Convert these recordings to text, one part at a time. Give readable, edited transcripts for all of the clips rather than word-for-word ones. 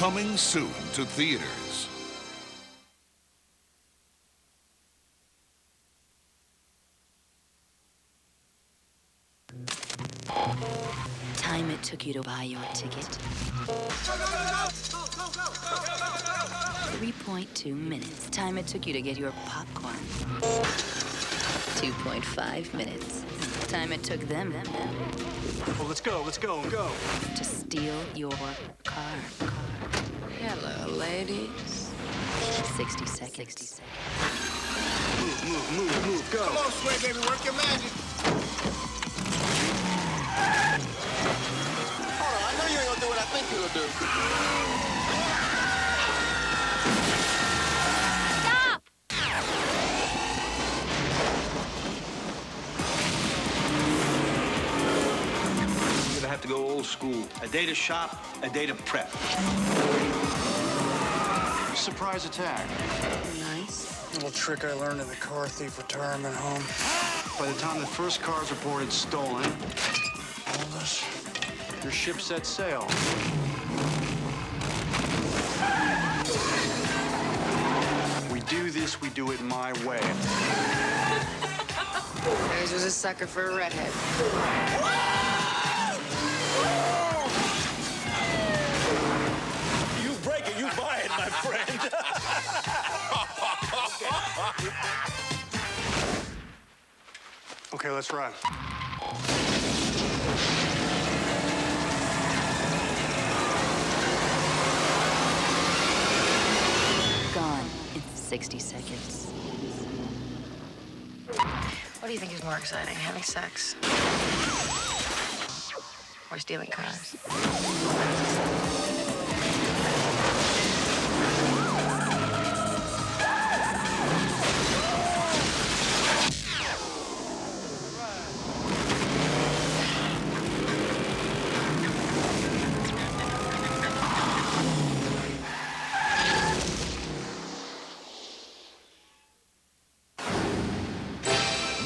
Coming soon to theaters. Time it took you to buy your ticket. 3.2 minutes. Time it took you to get your popcorn. 2.5 minutes. Time it took them. Well, let's go. To steal your car. Hello, ladies. 60 seconds. Move, go. Come on, Sway, baby, work your magic. Hold on, I know you ain't gonna do what I think you'll do. Stop! You're gonna have to go old school. A day to shop, a day to prep. Surprise attack. Nice. Little trick I learned in the car thief retirement home. By the time the first car's reported stolen, All this. your ship set sail. We do this, we do it my way. Yours was a sucker for a redhead. You break it, you buy it, my friend. Okay, let's run. Gone in 60 seconds. What do you think is more exciting, having sex or stealing cars?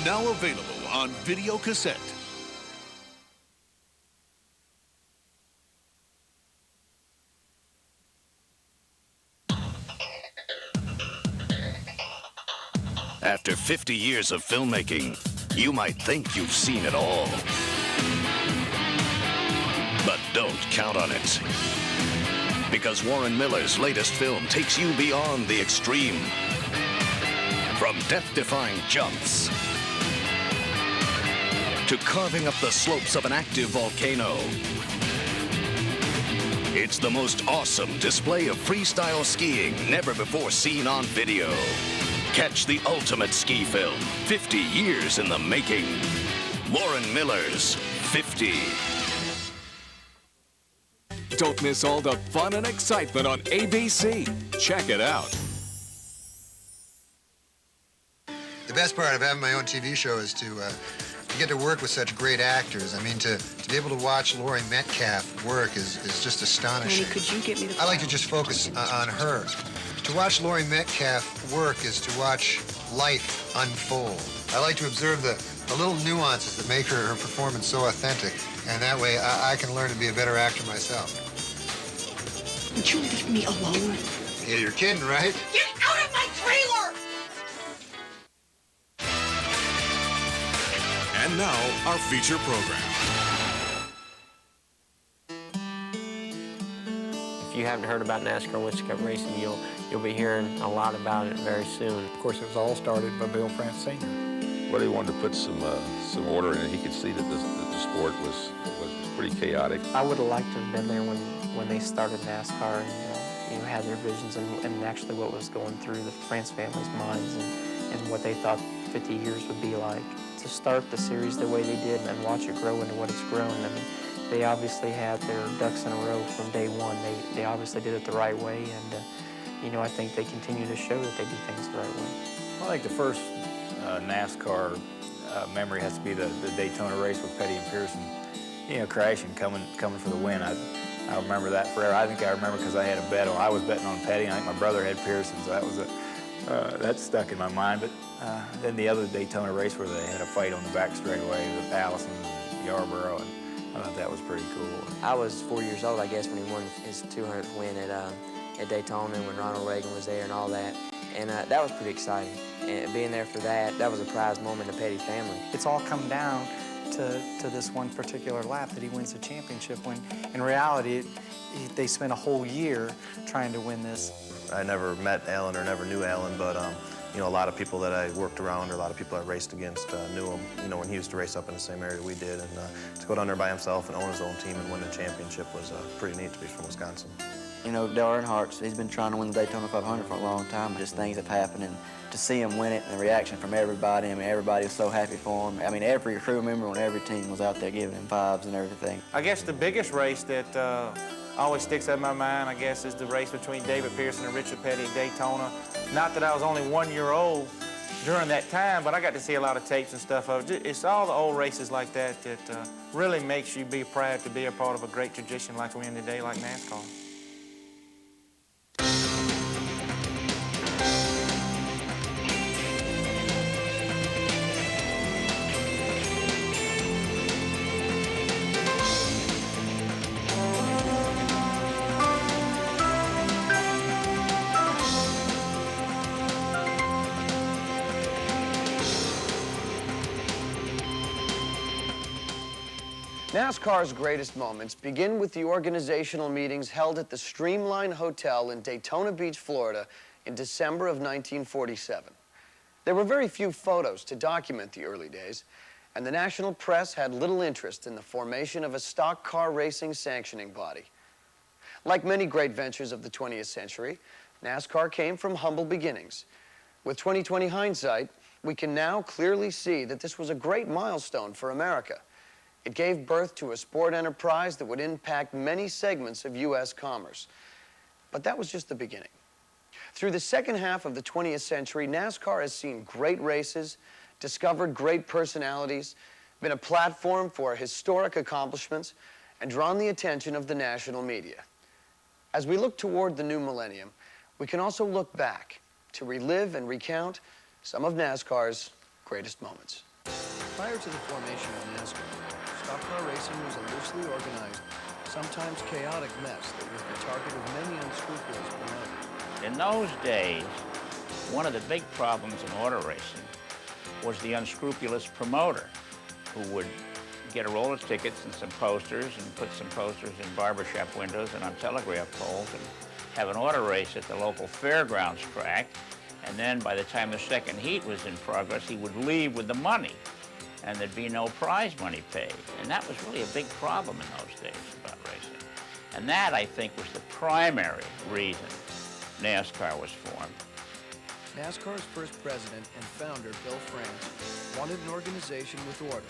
Now available on video cassette. After 50 years of filmmaking, you might think you've seen it all. But don't count on it. Because Warren Miller's latest film takes you beyond the extreme. From death-defying jumps to carving up the slopes of an active volcano. It's the most awesome display of freestyle skiing never before seen on video. Catch the ultimate ski film, 50 years in the making. Warren Miller's 50. Don't miss all the fun and excitement on ABC. Check it out. The best part of having my own TV show is to get to work with such great actors. I mean, to be able to watch Laurie Metcalf work is just astonishing. Honey, could you get me the I like to just focus on her. To watch Laurie Metcalf work is to watch life unfold. I like to observe the little nuances that make her performance so authentic, and that way I can learn to be a better actor myself. Would you leave me alone? Yeah, you're kidding, right? Get out of my trailer! And now, our feature program. If you haven't heard about NASCAR Winston Cup racing, you'll be hearing a lot about it very soon. Of course, it was all started by Bill France Sr. Well, he wanted to put some order in it. He could see that the sport was pretty chaotic. I would have liked to have been there when they started NASCAR and had their visions and actually what was going through the France family's minds and what they thought 50 years would be like. To start the series the way they did and watch it grow into what it's grown, I mean, they obviously had their ducks in a row from day one. They obviously did it the right way, and I think they continue to show that they do things the right way. I think the first NASCAR memory has to be the Daytona race with Petty and Pearson, crashing, coming for the win. I remember that forever. I think I remember because I had a bet on. I was betting on Petty, and I think my brother had Pearson, so that was that stuck in my mind. But then the other Daytona race where they had a fight on the back straightaway with Allison and Yarborough, and I thought that was pretty cool. I was 4 years old, I guess, when he won his 200th win at Daytona, when Ronald Reagan was there and all that. And that was pretty exciting. And being there for that was a prized moment in the Petty family. It's all come down to this one particular lap that he wins the championship, when in reality they spent a whole year trying to win this. I never met Alan or never knew Alan, but you know, a lot of people that I worked around or a lot of people I raced against knew him, you know, when he used to race up in the same area we did. And to go down there by himself and own his own team and win the championship was pretty neat to be from Wisconsin. You know, Dale Earnhardt's, he's been trying to win the Daytona 500 for a long time. Just things have happened, and to see him win it and the reaction from everybody, I mean, everybody was so happy for him. I mean, every crew member on every team was out there giving him vibes and everything. I guess the biggest race that always sticks out in my mind, I guess, is the race between David Pearson and Richard Petty at Daytona. Not that I was only 1 year old during that time, but I got to see a lot of tapes and stuff of it. It's all the old races like that that really makes you be proud to be a part of a great tradition like we're in today, like NASCAR. NASCAR's greatest moments begin with the organizational meetings held at the Streamline Hotel in Daytona Beach, Florida in December of 1947. There were very few photos to document the early days, and the national press had little interest in the formation of a stock car racing sanctioning body. Like many great ventures of the 20th century, NASCAR came from humble beginnings. With 20/20 hindsight, we can now clearly see that this was a great milestone for America. It gave birth to a sport enterprise that would impact many segments of U.S. commerce. But that was just the beginning. Through the second half of the 20th century, NASCAR has seen great races, discovered great personalities, been a platform for historic accomplishments, and drawn the attention of the national media. As we look toward the new millennium, we can also look back to relive and recount some of NASCAR's greatest moments. Prior to the formation of NASCAR, stock car racing was a loosely organized, sometimes chaotic mess that was the target of many unscrupulous promoters. In those days, one of the big problems in auto racing was the unscrupulous promoter who would get a roll of tickets and some posters and put some posters in barbershop windows and on telegraph poles and have an auto race at the local fairgrounds track. And then by the time the second heat was in progress, he would leave with the money, and there'd be no prize money paid. And that was really a big problem in those days about racing. And that, I think, was the primary reason NASCAR was formed. NASCAR's first president and founder, Bill France, wanted an organization with order,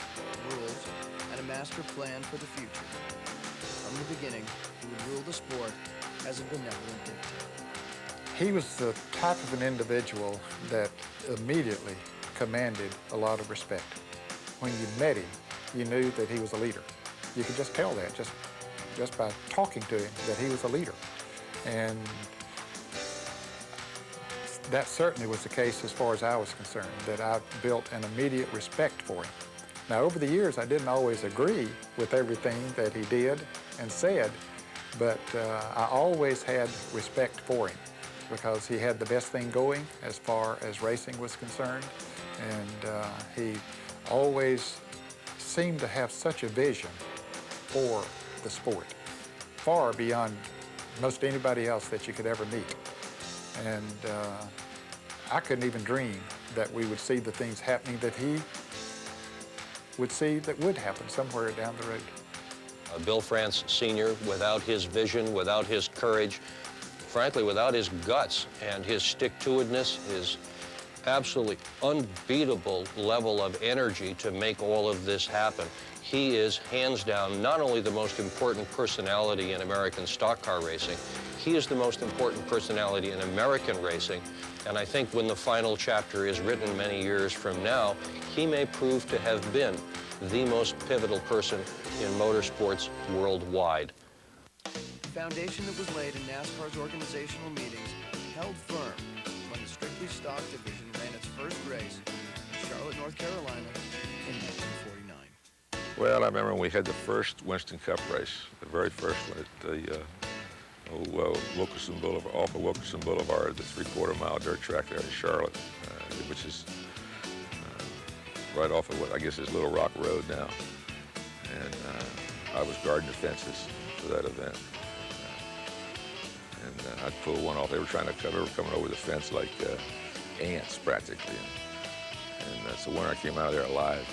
rules, and a master plan for the future. From the beginning, he would rule the sport as a benevolent dictator. He was the type of an individual that immediately commanded a lot of respect. When you met him, you knew that he was a leader. You could just tell that, just by talking to him, that he was a leader. And that certainly was the case as far as I was concerned, that I built an immediate respect for him. Now, over the years, I didn't always agree with everything that he did and said, but I always had respect for him because he had the best thing going as far as racing was concerned, and he always seemed to have such a vision for the sport, far beyond most anybody else that you could ever meet. And I couldn't even dream that we would see the things happening that he would see that would happen somewhere down the road. Bill France Sr., without his vision, without his courage, frankly, without his guts and his stick-to-itiveness, his absolutely unbeatable level of energy to make all of this happen. He is, hands down, not only the most important personality in American stock car racing, he is the most important personality in American racing. And I think when the final chapter is written many years from now, he may prove to have been the most pivotal person in motorsports worldwide. The foundation that was laid in NASCAR's organizational meetings held firm when the strictly stock division ran its first race in Charlotte, North Carolina in 1949. Well, I remember when we had the first Winston Cup race, the very first one at the Wilkerson Boulevard, off of Wilkerson Boulevard, the 3/4 mile dirt track there in Charlotte, which is right off of what I guess is Little Rock Road now. And I was guarding the fences for that event. And I'd pull one off. They were trying to cut, they were coming over the fence like ants practically. And that's the winner. I came out of there alive.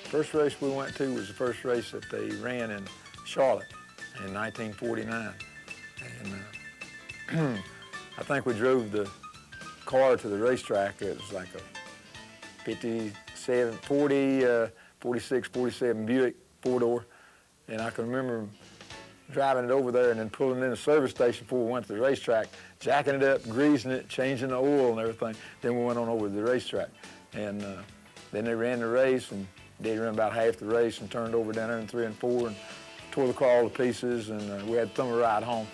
First race we went to was the first race that they ran in Charlotte in 1949. And I think we drove the car to the racetrack. It was like a 57, 40, 46, 47 Buick four-door. And I can remember driving it over there and then pulling in the service station before we went to the racetrack, jacking it up, greasing it, changing the oil and everything. Then we went on over to the racetrack. And then they ran the race, and they ran about half the race and turned over down there in 3 and 4 and tore the car all to pieces, and we had to thumb a ride home.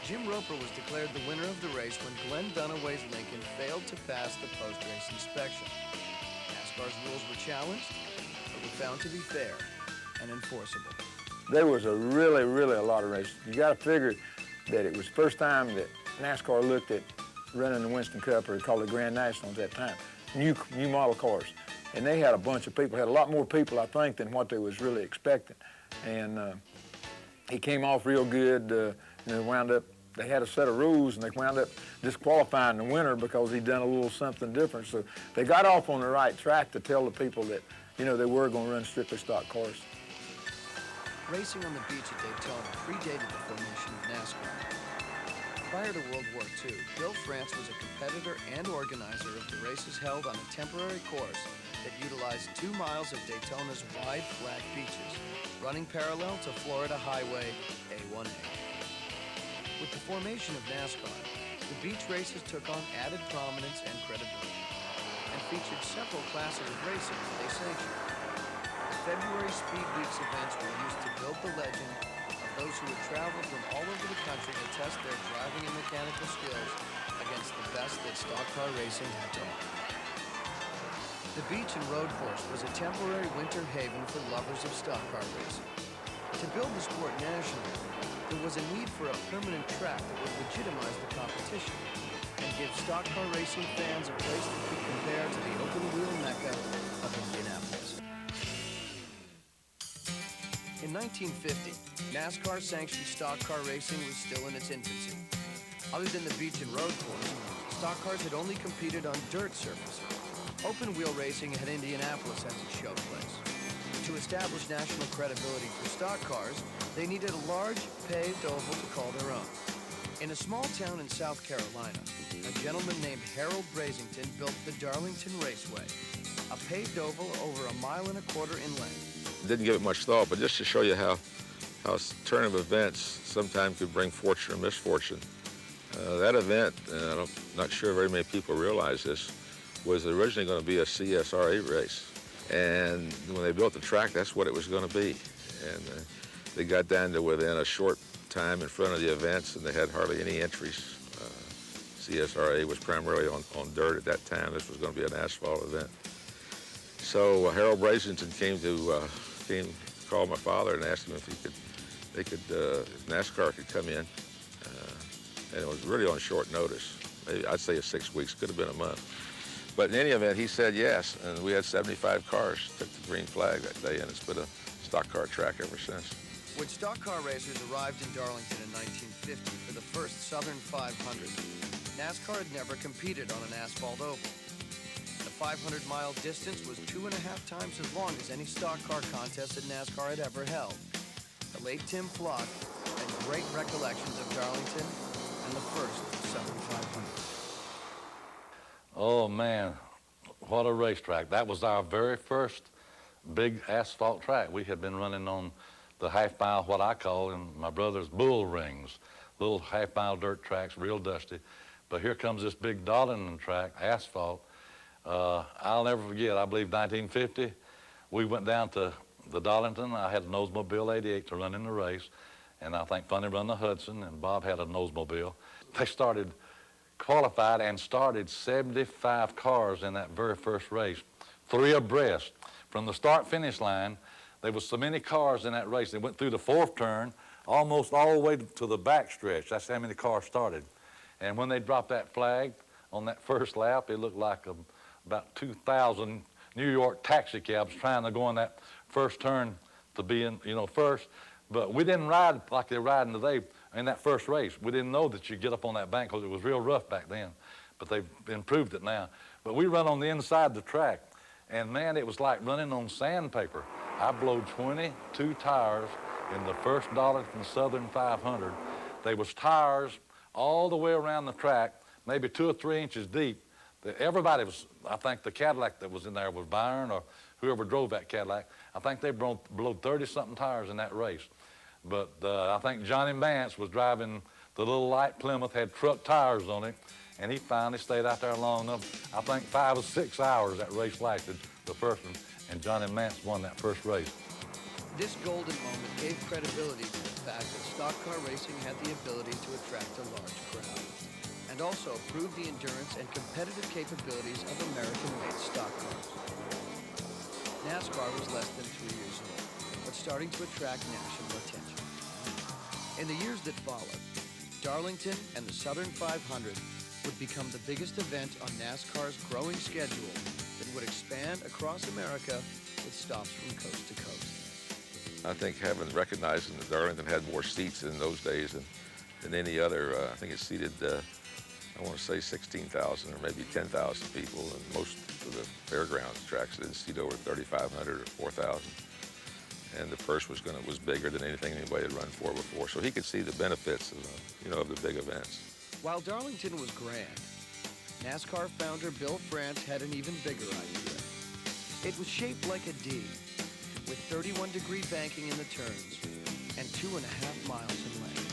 Jim Roper was declared the winner of the race when Glenn Dunaway's Lincoln failed to pass the post-race inspection. NASCAR's rules were challenged, but were found to be fair and enforceable. There was a really a lot of races. You got to figure that it was the first time that NASCAR looked at running the Winston Cup, or called the Grand National at that time, new model cars. And they had a bunch of people, had a lot more people, I think, than what they was really expecting. And he came off real good, and they wound up, they had a set of rules, and they wound up disqualifying the winner because he'd done a little something different. So they got off on the right track to tell the people that, you know, they were going to run strictly stock cars. Racing on the beach at Daytona predated the formation of NASCAR. Prior to World War II, Bill France was a competitor and organizer of the races held on a temporary course that utilized 2 miles of Daytona's wide, flat beaches, running parallel to Florida Highway A1A. With the formation of NASCAR, the beach races took on added prominence and credibility, and featured several classes of racing that they sanctioned. The February Speed Weeks events were used to build the legend of those who would travel from all over the country to test their driving and mechanical skills against the best that stock car racing had to offer. The beach and road course was a temporary winter haven for lovers of stock car racing. To build the sport nationally, there was a need for a permanent track that would legitimize the competition and give stock car racing fans a place that could compare to the open-wheel mecca of Indianapolis. In 1950, NASCAR sanctioned stock car racing was still in its infancy. Other than the beach and road course, stock cars had only competed on dirt surfaces. Open-wheel racing had Indianapolis as its showplace. To establish national credibility for stock cars, they needed a large, paved oval to call their own. In a small town in South Carolina, a gentleman named Harold Brasington built the Darlington Raceway, a paved oval over 1.25 miles in length. Didn't give it much thought, but just to show you how turn of events sometimes could bring fortune or misfortune. That event, and I'm not sure very many people realize this, was originally going to be a CSRA race. And when they built the track, that's what it was going to be. And they got down to within a short time in front of the events, and they had hardly any entries. CSRA was primarily on dirt at that time. This was going to be an asphalt event. So Harold Brasington called my father and asked him if if NASCAR could come in. And it was really on short notice. Maybe I'd say 6 weeks, could have been a month. But in any event, he said yes, and we had 75 cars, took the green flag that day, and it's been a stock car track ever since. When stock car racers arrived in Darlington in 1950 for the first Southern 500, NASCAR had never competed on an asphalt oval. The 500-mile distance was 2.5 times as long as any stock car contest that NASCAR had ever held. The late Tim Flock had great recollections of Darlington and the first Southern 500. Oh man, what a racetrack. That was our very first big asphalt track. We had been running on the half-mile, what I call, and my brother's bull rings, little half-mile dirt tracks, real dusty. But here comes this big Darlington track, asphalt. I'll never forget, I believe 1950, we went down to the Darlington. I had a Nosmobile 88 to run in the race, and I think Funny run the Hudson, and Bob had a Nosmobile. They qualified and started 75 cars in that very first race, 3 abreast. from the start-finish line, there was so many cars in that race. They went through the fourth turn, almost all the way to the back stretch. That's how many cars started. And when they dropped that flag on that first lap, it looked like about 2,000 New York taxi cabs trying to go in that first turn to be in, first. But we didn't ride like they're riding today in that first race. We didn't know that you'd get up on that bank because it was real rough back then. But they've improved it now. But we run on the inside of the track, and man, it was like running on sandpaper. I blowed 22 tires in the first Darlington Southern 500. There was tires all the way around the track, maybe 2 or 3 inches deep. Everybody was, I think the Cadillac that was in there was Byron or whoever drove that Cadillac. I think they blew 30-something tires in that race. But I think Johnny Mance was driving the little light Plymouth, had truck tires on it, and he finally stayed out there long enough. I think 5 or 6 hours that race lasted, the first one, and Johnny Mance won that first race. This golden moment gave credibility to the fact that stock car racing had the ability to attract a large crowd, and also proved the endurance and competitive capabilities of American-made stock cars. NASCAR was less than 3 years old, but starting to attract national attention. In the years that followed, Darlington and the Southern 500 would become the biggest event on NASCAR's growing schedule that would expand across America with stops from coast to coast. I think recognizing that Darlington had more seats in those days than any other, I think it seated, I want to say 16,000 or maybe 10,000 people, and most of the fairgrounds tracks didn't seat over 3,500 or 4,000. And the purse was bigger than anything anybody had run for before, so he could see the benefits of, of the big events. While Darlington was grand, NASCAR founder Bill France had an even bigger idea. It was shaped like a D, with 31-degree banking in the turns and 2.5 miles in length.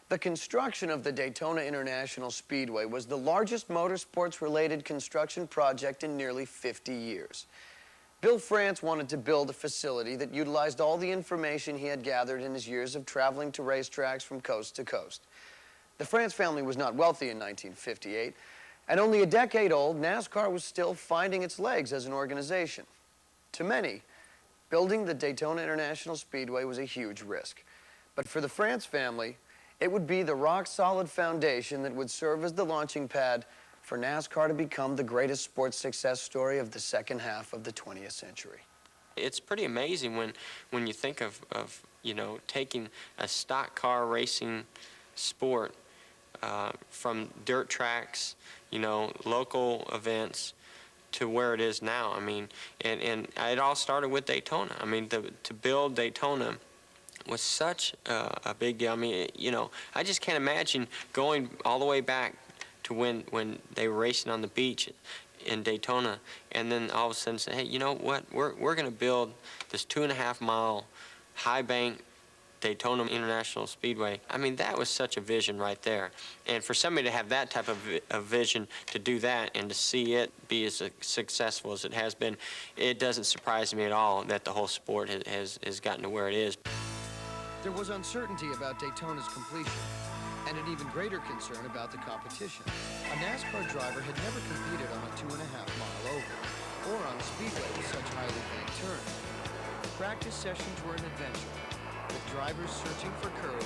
The construction of the Daytona International Speedway was the largest motorsports-related construction project in nearly 50 years. Bill France wanted to build a facility that utilized all the information he had gathered in his years of traveling to racetracks from coast to coast. The France family was not wealthy in 1958, and only a decade old, NASCAR was still finding its legs as an organization. To many, building the Daytona International Speedway was a huge risk. But for the France family, it would be the rock-solid foundation that would serve as the launching pad for NASCAR to become the greatest sports success story of the second half of the 20th century. It's pretty amazing when you think of taking a stock car racing sport from dirt tracks, local events, to where it is now. I mean, and it all started with Daytona. I mean, to build Daytona was such a big deal. I mean, I just can't imagine going all the way back to when they were racing on the beach in Daytona, and then all of a sudden say, hey, you know what? We're going to build this 2.5-mile high bank Daytona International Speedway. I mean, that was such a vision right there. And for somebody to have that type of vision, to do that and to see it be as successful as it has been, it doesn't surprise me at all that the whole sport has gotten to where it is. There was uncertainty about Daytona's completion, and an even greater concern about the competition. A NASCAR driver had never competed on a 2.5-mile oval, or on a speedway with such highly banked turns. Practice sessions were an adventure, with drivers searching for courage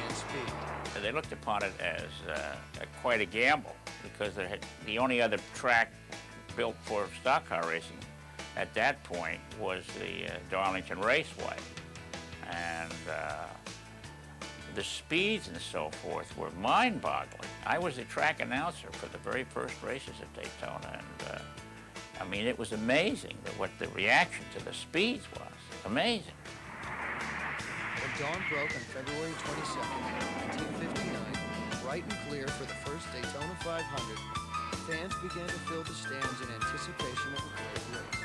and speed. They looked upon it as quite a gamble, because the only other track built for stock car racing at that point was the Darlington Raceway. And the speeds and so forth were mind-boggling. I was the track announcer for the very first races at Daytona, and I mean, it was amazing what the reaction to the speeds was. Amazing. When dawn broke on February 22nd, 1959, bright and clear for the first Daytona 500, fans began to fill the stands in anticipation of a great race.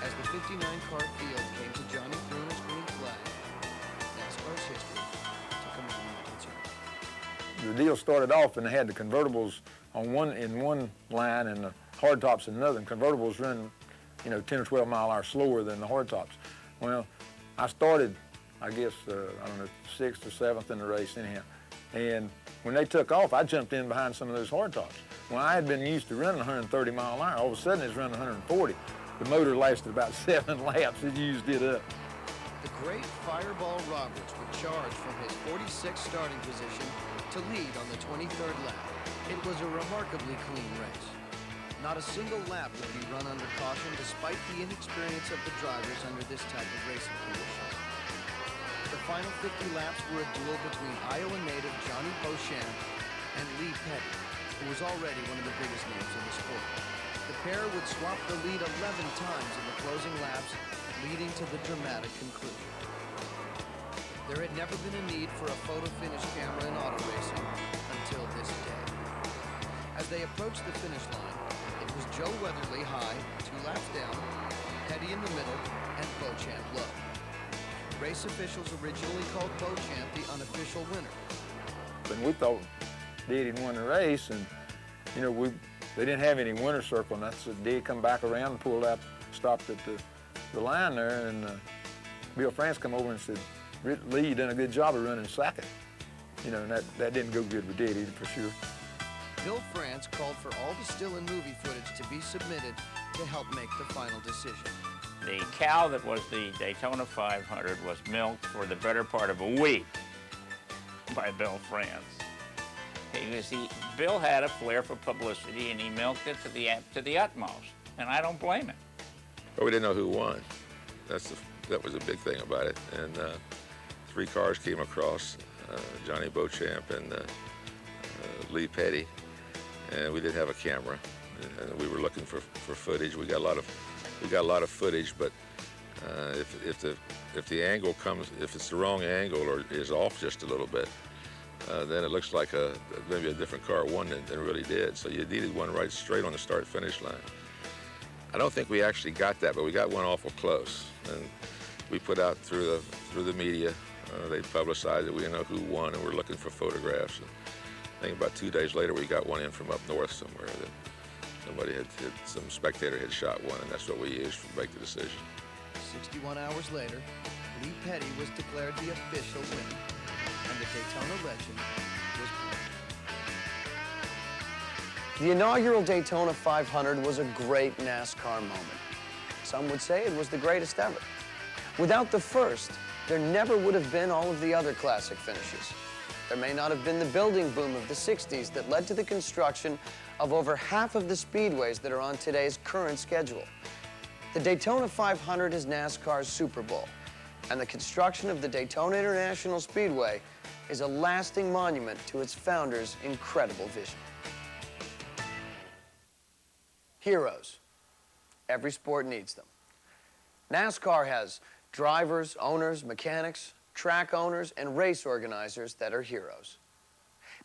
As the 59-car field came to Johnny Bruno's green flag, NASCAR's history took a monumental turn. The deal started off, and they had the convertibles in one line and the hardtops in another. And convertibles run, 10 or 12 mile-an-hour slower than the hardtops. Well, I started, I guess, 6th or 7th in the race anyhow. And when they took off, I jumped in behind some of those hardtops. When I had been used to running 130 mile an hour, all of a sudden it's running 140. The motor lasted about 7 laps. It used it up. The great Fireball Roberts would charge from his 46th starting position to lead on the 23rd lap. It was a remarkably clean race. Not a single lap would be run under caution despite the inexperience of the drivers under this type of racing conditions. The final 50 laps were a duel between Iowa native Johnny Beauchamp and Lee Petty, who was already one of the biggest names in the sport. The pair would swap the lead 11 times in the closing laps, leading to the dramatic conclusion. There had never been a need for a photo finish camera in auto racing until this day. As they approached the finish line, it was Joe Weatherly high, 2 laps down, Petty in the middle, and Beauchamp low. Race officials originally called Beauchamp the unofficial winner. And we thought Daddy won the race, and you know, they didn't have any winner circle, and that's what Daddy come back around and pulled out, stopped at the line there, and Bill France come over and said, Lee, you done a good job of running second. You know, and that didn't go good with Daddy for sure. Bill France called for all the still and movie footage to be submitted to help make the final decision. The cow that was the Daytona 500 was milked for the better part of a week by Bill France. Bill had a flair for publicity, and he milked it to the utmost, and I don't blame him. But we didn't know who won. That was a big thing about it. And 3 cars came across, Johnny Beauchamp and Lee Petty, and we didn't have a camera, and we were looking for footage. We got a lot of footage, but if the angle comes, if it's the wrong angle or is off just a little bit, then it looks like maybe a different car won than it really did. So you needed one right straight on the start-finish line. I don't think we actually got that, but we got one awful close, and we put out through the media. They publicized it. We know who won, and we're looking for photographs. And I think about 2 days later, we got one in from up north somewhere that some spectator had shot one, and that's what we used to make the decision. 61 hours later, Lee Petty was declared the official winner, and the Daytona legend was born. The inaugural Daytona 500 was a great NASCAR moment. Some would say it was the greatest ever. Without the first, there never would have been all of the other classic finishes. There may not have been the building boom of the 60s that led to the construction of over half of the speedways that are on today's current schedule. The Daytona 500 is NASCAR's Super Bowl, and the construction of the Daytona International Speedway is a lasting monument to its founder's incredible vision. Heroes. Every sport needs them. NASCAR has drivers, owners, mechanics, track owners, and race organizers that are heroes.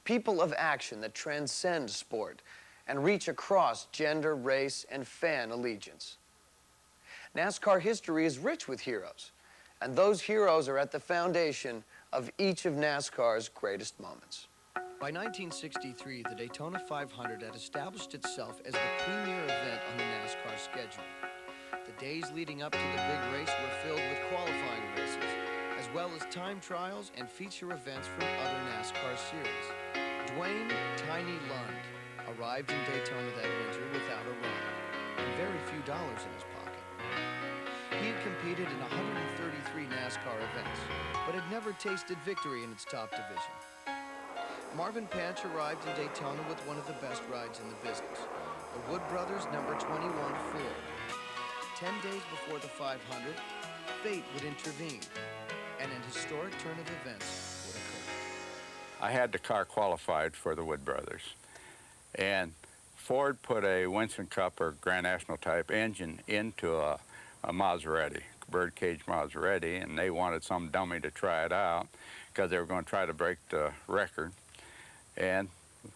People of action that transcend sport and reach across gender, race, and fan allegiance. NASCAR history is rich with heroes, and those heroes are at the foundation of each of NASCAR's greatest moments. By 1963, the Daytona 500 had established itself as the premier event on the NASCAR schedule. The days leading up to the big race were filled with qualifying races, as well as time trials and feature events from other NASCAR series. Dwayne "Tiny" Lund arrived in Daytona that winter without a run and very few dollars in his pocket. He had competed in 133 NASCAR events, but had never tasted victory in its top division. Marvin Panch arrived in Daytona with one of the best rides in the business, the Wood Brothers number 21 Ford. 10 days before the 500, fate would intervene, and an historic turn of events would occur. I had the car qualified for the Wood Brothers, and Ford put a Winston Cup or Grand National type engine into a Maserati, birdcage Maserati, and they wanted some dummy to try it out because they were going to try to break the record. And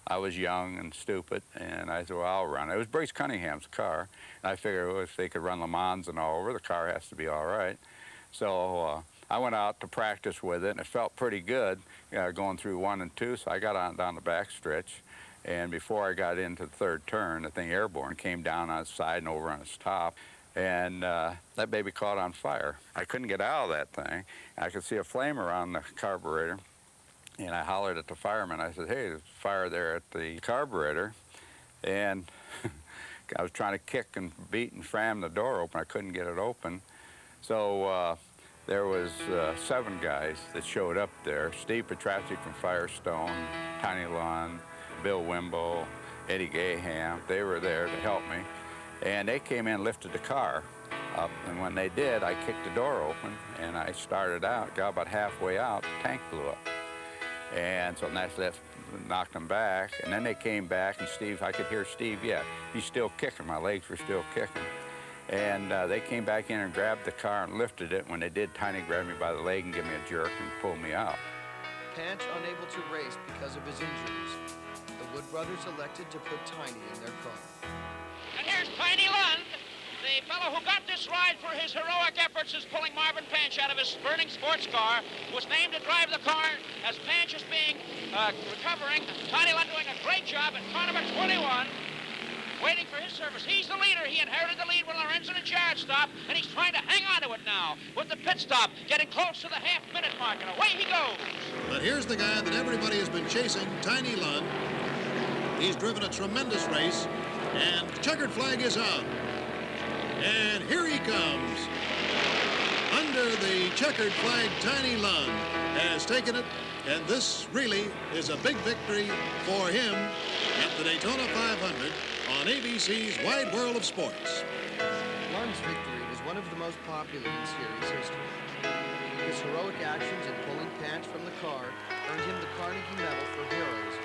I was young and stupid, and I said, well, I'll run it. It was Brace Cunningham's car, and I figured, well, if they could run Le Mans and all over, the car has to be all right. So I went out to practice with it, and it felt pretty good going through 1 and 2, so I got on down the back stretch, and before I got into the third turn, the thing airborne came down on its side and over on its top, and that baby caught on fire. I couldn't get out of that thing. I could see a flame around the carburetor, and I hollered at the fireman. I said, hey, there's fire there at the carburetor. And I was trying to kick and beat and ram the door open. I couldn't get it open. So there was 7 guys that showed up there. Steve Petrassi from Firestone, Tiny Lund, Bill Wimble, Eddie Gaham. They were there to help me. And they came in and lifted the car up. And when they did, I kicked the door open, and I started out, got about halfway out, the tank blew up. And so that knocked them back. And then they came back, and Steve, I could hear Steve yet. He's still kicking. My legs were still kicking. And they came back in and grabbed the car and lifted it. When they did, Tiny grabbed me by the leg and gave me a jerk and pulled me out. Panch unable to race because of his injuries, the Wood brothers elected to put Tiny in their car. And here's Tiny Lund, the fellow who got this ride for his heroic efforts is pulling Marvin Panch out of his burning sports car, was named to drive the car as Panch is being recovering. Tiny Lund doing a great job at car number 21, waiting for his service. He's the leader. He inherited the lead when Lorenzen and Jarrett stopped, and he's trying to hang on to it now with the pit stop, getting close to the half-minute mark, and away he goes. But here's the guy that everybody has been chasing, Tiny Lund. He's driven a tremendous race, and the checkered flag is out. And here he comes. Under the checkered flag, Tiny Lund has taken it, and this really is a big victory for him at the Daytona 500 on ABC's Wide World of Sports. Lund's victory was one of the most popular in series history. His heroic actions in pulling Panch from the car earned him the Carnegie Medal for heroism.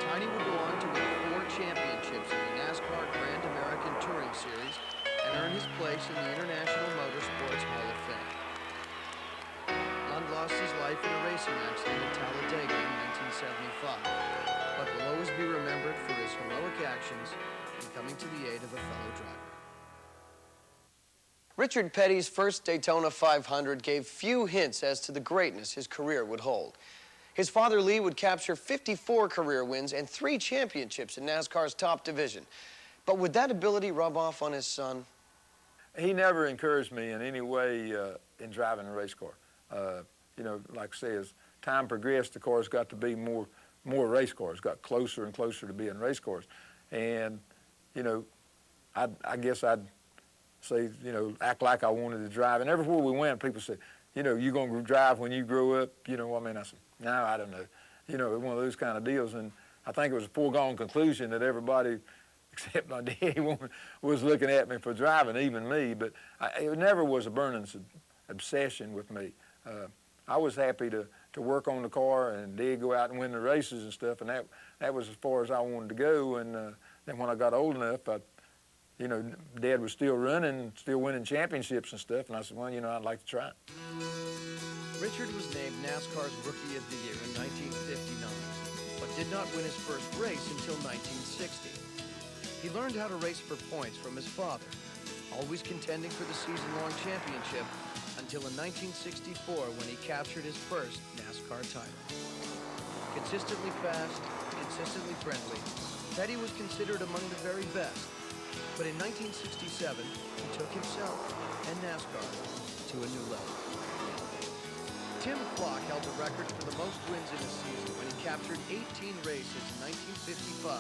Tiny would go on to win 4 championships in the NASCAR Grand American Touring Series and earn his place in the International Motorsports Hall of Fame. Lund lost his life in a racing accident in Talladega in 1975, but will always be remembered for his heroic actions in coming to the aid of a fellow driver. Richard Petty's first Daytona 500 gave few hints as to the greatness his career would hold. His father, Lee, would capture 54 career wins and 3 championships in NASCAR's top division. But would that ability rub off on his son? He never encouraged me in any way in driving a race car. You know, like I say, as time progressed, the cars got to be more race cars, got closer and closer to being race cars. And, you know, I guess I'd say, you know, act like I wanted to drive. And everywhere we went, people said, you know, you going to drive when you grow up? You know, I mean, I said, no, I don't know. You know, one of those kind of deals. And I think it was a foregone conclusion that everybody, except my daddy, was looking at me for driving, even me. But it never was a burning obsession with me. I was happy to work on the car, and Dad go out and win the races and stuff, and that was as far as I wanted to go. And then when I got old enough, you know, Dad was still running, still winning championships and stuff, and I said, well, you know, I'd like to try it. Richard was named NASCAR's Rookie of the Year in 1959, but did not win his first race until 1960. He learned how to race for points from his father, always contending for the season-long championship until in 1964 when he captured his first NASCAR title. Consistently fast, consistently friendly, Petty was considered among the very best. But in 1967, he took himself and NASCAR to a new level. Tim Flock held the record for the most wins in a season when he captured 18 races in 1955,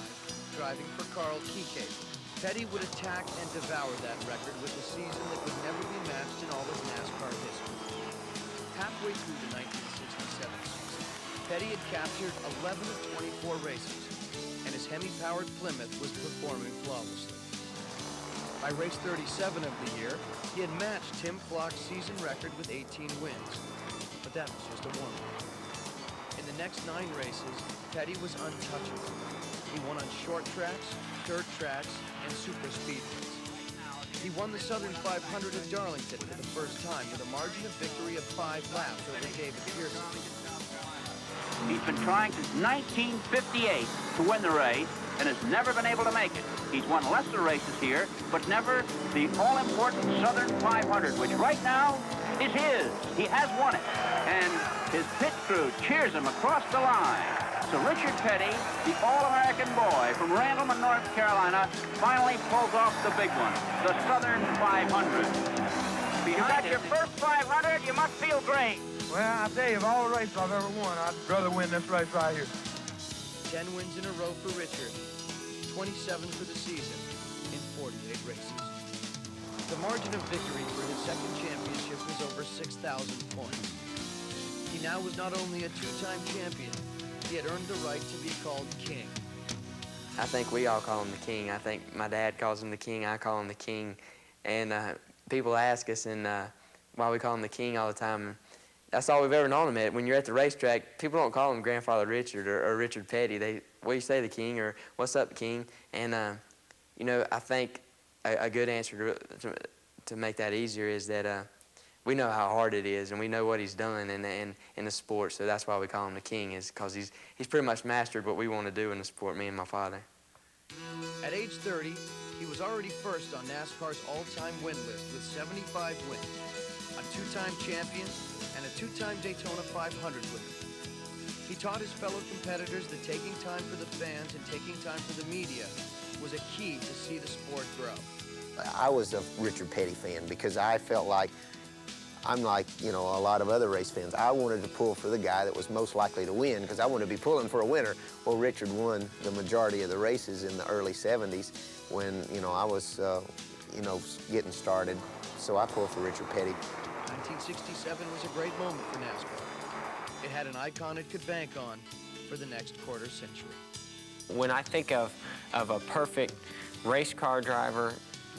driving for Carl Keke. Petty would attack and devour that record with a season that would never be matched in all of NASCAR history. Halfway through the 1967 season, Petty had captured 11 of 24 races, and his Hemi-powered Plymouth was performing flawlessly. By race 37 of the year, he had matched Tim Flock's season record with 18 wins, but that was just a warm-up. In the next 9 races, Petty was untouchable. He won on short tracks, dirt tracks, and super speedways. He won the Southern 500 at Darlington for the first time with a margin of victory of 5 laps over David Pearson. He's been trying since 1958 to win the race and has never been able to make it. He's won lesser races here, but never the all-important Southern 500, which right now is his. He has won it, and his pit crew cheers him across the line. So Richard Petty, the all-American boy from Randleman, North Carolina, finally pulls off the big one, the Southern 500. You got your first 500, you must feel great. Well, I tell you, of all the races I've ever won, I'd rather win this race right here. 10 wins in a row for Richard, 27 for the season in 48 races. The margin of victory for his second championship was over 6,000 points. He now was not only a two-time champion, he had earned the right to be called king. I think we all call him the king. I think my dad calls him the king, I call him the king. And people ask us why we call him the king all the time. That's all we've ever known him at. When you're at the racetrack, people don't call him Grandfather Richard or Richard Petty. What do you say, the king, or what's up, king? And, you know, I think a good answer to make that easier is that we know how hard it is, and we know what he's done in the sport, so that's why we call him the king, is because he's pretty much mastered what we want to do in the sport, me and my father. At age 30, he was already first on NASCAR's all-time win list with 75 wins, a two-time champion, and a two-time Daytona 500 winner. He taught his fellow competitors that taking time for the fans and taking time for the media was a key to see the sport grow. I was a Richard Petty fan because I felt like, I'm like, you know, a lot of other race fans. I wanted to pull for the guy that was most likely to win because I wanted to be pulling for a winner. Well, Richard won the majority of the races in the early 70s when, you know, I was, you know, getting started. So I pulled for Richard Petty. 1967 was a great moment for NASCAR. It had an icon it could bank on for the next quarter century. When I think of a perfect race car driver,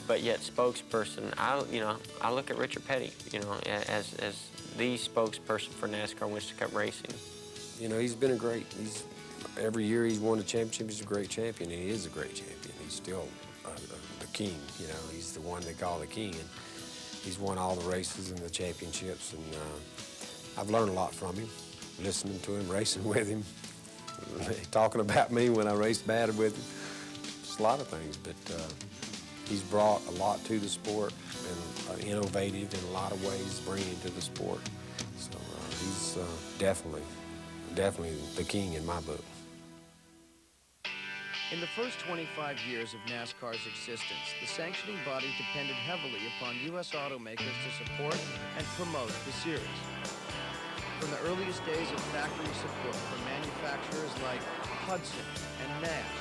but yet spokesperson, I look at Richard Petty, you know, as the spokesperson for NASCAR Winston Cup racing. You know, he's been a great. Every year he's won a championship. He's a great champion, and he is a great champion. He's still the king. You know, he's the one they call the king, and he's won all the races and the championships. And I've learned a lot from him, listening to him, racing with him, talking about me when I raced bad with him. Just a lot of things, but. He's brought a lot to the sport and innovative in a lot of ways, bringing to the sport. So he's definitely the king in my book. In the first 25 years of NASCAR's existence, the sanctioning body depended heavily upon U.S. automakers to support and promote the series. From the earliest days of factory support from manufacturers like Hudson and Nash,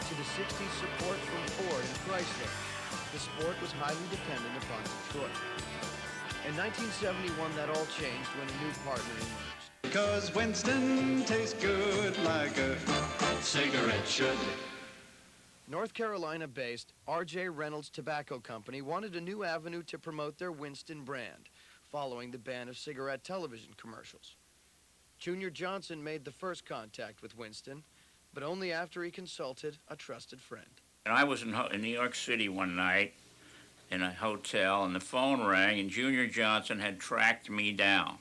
to the 60s support from Ford and Chrysler, the sport was highly dependent upon Detroit. In 1971, that all changed when a new partner emerged. Because Winston tastes good like a cigarette should. North Carolina-based R.J. Reynolds Tobacco Company wanted a new avenue to promote their Winston brand, following the ban of cigarette television commercials. Junior Johnson made the first contact with Winston, but only after he consulted a trusted friend. And I was in New York City one night in a hotel, and the phone rang, and Junior Johnson had tracked me down.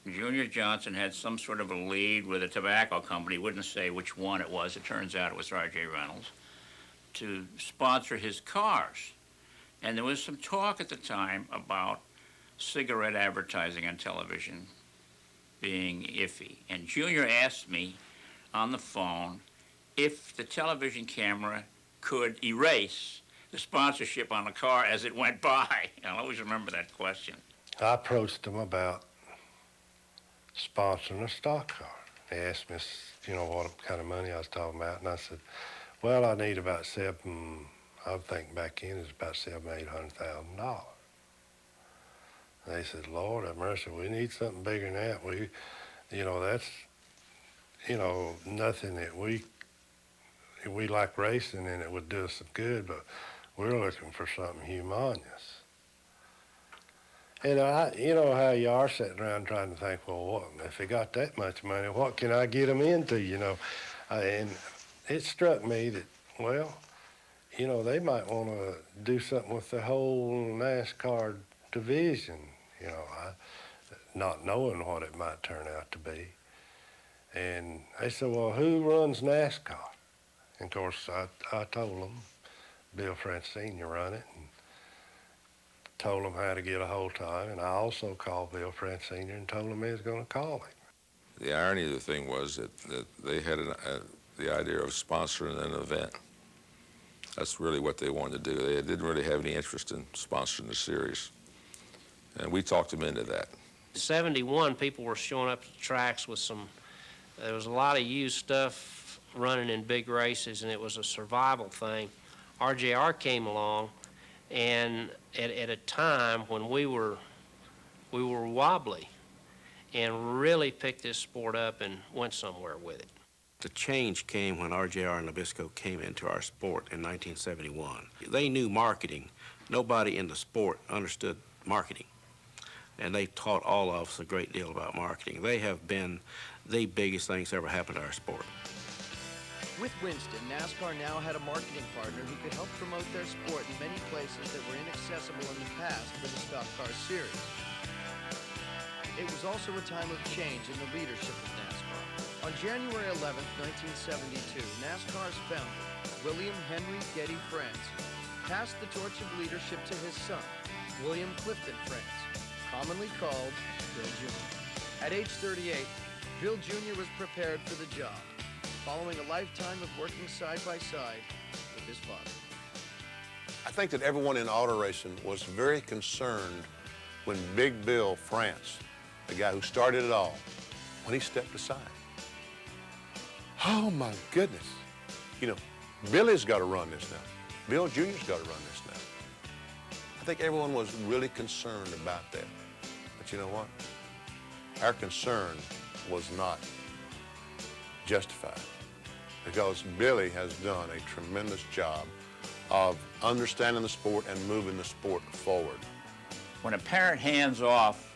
Junior Johnson had some sort of a lead with a tobacco company, wouldn't say which one it was, it turns out it was R.J. Reynolds, to sponsor his cars. And there was some talk at the time about cigarette advertising on television being iffy. And Junior asked me on the phone if the television camera could erase the sponsorship on the car as it went by. I'll always remember that question. I approached them about sponsoring a stock car. They asked me, you know, what kind of money I was talking about, and I said, well, I need about I'm thinking back in, it's about $700,000-800,000. They said, Lord have mercy, we need something bigger than that. You know, that's, you know, nothing that we like racing and it would do us some good, but we're looking for something humongous. And you know how you are sitting around trying to think, well, what, if they got that much money, what can I get them into, you know? And it struck me that, well, you know, they might want to do something with the whole NASCAR division, you know, not knowing what it might turn out to be. And they said, well, who runs NASCAR? And of course, I told them, Bill France Sr. run it, and told them how to get a hold time. And I also called Bill France Sr. and told him he was going to call him. The irony of the thing was that they had the idea of sponsoring an event. That's really what they wanted to do. They didn't really have any interest in sponsoring the series. And we talked them into that. In '71, people were showing up at the tracks with there was a lot of used stuff running in big races and it was a survival thing, RJR came along, and at a time when we were wobbly, and really picked this sport up and went somewhere with it. The change came when RJR and Nabisco came into our sport in 1971. They knew marketing. Nobody in the sport understood marketing, and they taught all of us a great deal about marketing. They have been the biggest things that ever happened to our sport. With Winston, NASCAR now had a marketing partner who could help promote their sport in many places that were inaccessible in the past for the Stock Car Series. It was also a time of change in the leadership of NASCAR. On January 11, 1972, NASCAR's founder, William Henry Getty France, passed the torch of leadership to his son, William Clifton France, commonly called Bill Jr. At age 38, Bill Jr. was prepared for the job, following a lifetime of working side by side with his father. I think that everyone in auto racing was very concerned when Big Bill France, the guy who started it all, when he stepped aside. Oh my goodness. You know, Billy's got to run this now. Bill Jr.'s got to run this now. I think everyone was really concerned about that. But you know what? Our concern was not justified, because Billy has done a tremendous job of understanding the sport and moving the sport forward. When a parent hands off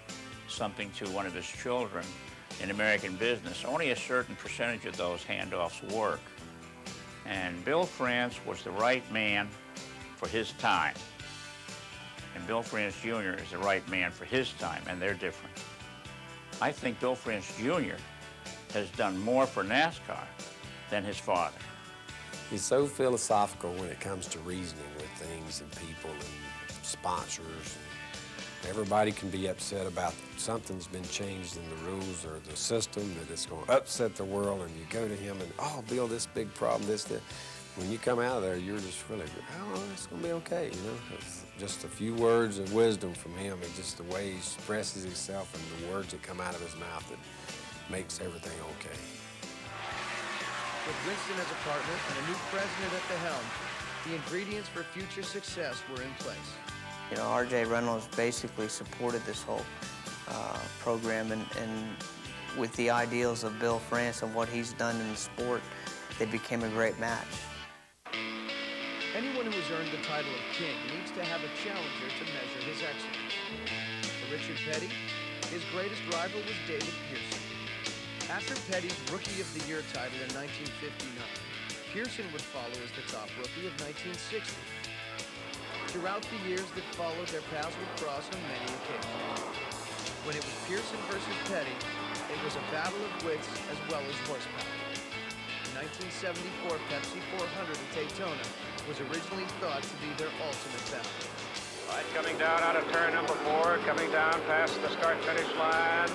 something to one of his children in American business, only a certain percentage of those handoffs work. And Bill France was the right man for his time. And Bill France Jr. is the right man for his time, and they're different. I think Bill France Jr. has done more for NASCAR than his father. He's so philosophical when it comes to reasoning with things and people and sponsors. Everybody can be upset about something's been changed in the rules or the system, that it's going to upset the world, and you go to him and, oh, Bill, this big problem, this, that. When you come out of there, you're just really, oh, it's going to be okay, you know. It's just a few words of wisdom from him, and just the way he expresses himself and the words that come out of his mouth that makes everything okay. With Winston as a partner and a new president at the helm, the ingredients for future success were in place. You know, R.J. Reynolds basically supported this whole program, and with the ideals of Bill France and what he's done in the sport, they became a great match. Anyone who has earned the title of king needs to have a challenger to measure his excellence. For Richard Petty, his greatest rival was David Pearson. After Petty's Rookie of the Year title in 1959, Pearson would follow as the top rookie of 1960. Throughout the years that followed, their paths would cross on many occasions. When it was Pearson versus Petty, it was a battle of wits as well as horsepower. The 1974 Pepsi 400 at Daytona was originally thought to be their ultimate battle. Right, coming down out of turn number 4, coming down past the start-finish line.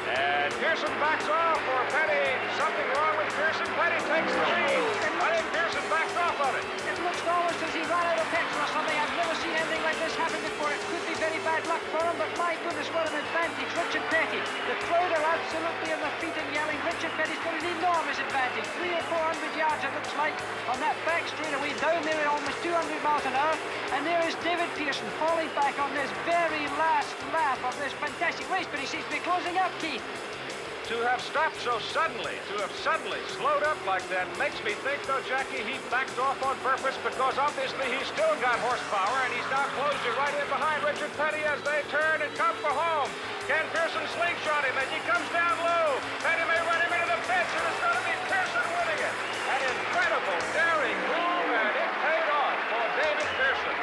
And Pearson backs off for Petty. Something wrong with Pearson. Petty takes the lead. I think Pearson backed off of it. It looks almost as he ran out of petrol or something. I've never seen anything like this happen before. It could be very bad luck for him, but my goodness, what an advantage. Richard Petty. The crowd are absolutely on their feet and yelling. Richard Petty's got an enormous advantage. 300 or 400 yards, it looks like, on that back straightaway down there at almost 200 miles an hour. And there is David Pearson falling back on this very last lap of this fantastic race, but he seems to be closing up, Keith. To have stopped so suddenly, to have suddenly slowed up like that, makes me think, though, Jackie, he backed off on purpose, because obviously he's still got horsepower, and he's now closed it right in behind Richard Petty as they turn and come for home. Can Pearson slingshot him as he comes down low? Petty may run him into the fence, and it's going to be Pearson winning it. An incredible, daring move, and it paid off for David Pearson.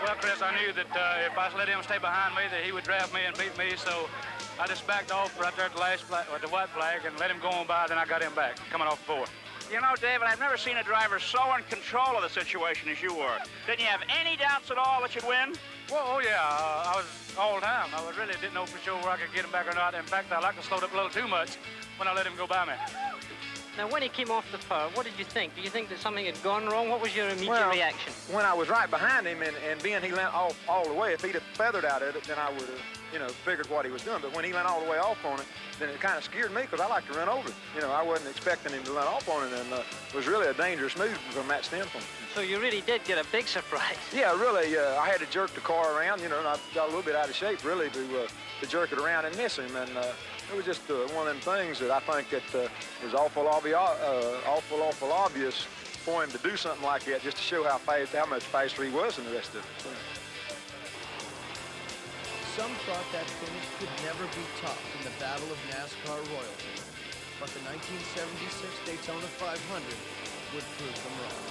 Well, Chris, I knew that if I let him stay behind me, that he would draft me and beat me, so I just backed off right there at the last flag, or the white flag, and let him go on by, then I got him back, coming off the board. You know, David, I've never seen a driver so in control of the situation as you were. Didn't you have any doubts at all that you'd win? Well, oh, yeah, I was all the time. I really didn't know for sure where I could get him back or not. In fact, I like to slow it up a little too much when I let him go by me. Now, when he came off the car, what did you think? Do you think that something had gone wrong? What was your immediate reaction? When I was right behind him, and being he went off all the way, if he'd have feathered out of it, then I would have you know, figured what he was doing. But when he went all the way off on it, then it kind of scared me because I like to run over it. You know, I wasn't expecting him to run off on it, and it was really a dangerous move from that standpoint. So you really did get a big surprise. Yeah, really, I had to jerk the car around, you know, and I got a little bit out of shape, really, to jerk it around and miss him. And it was just one of them things that I think that was awful obvious for him to do something like that, just to show how much faster he was than the rest of us. So. Some thought that finish could never be topped in the battle of NASCAR royalty, but the 1976 Daytona 500 would prove them wrong.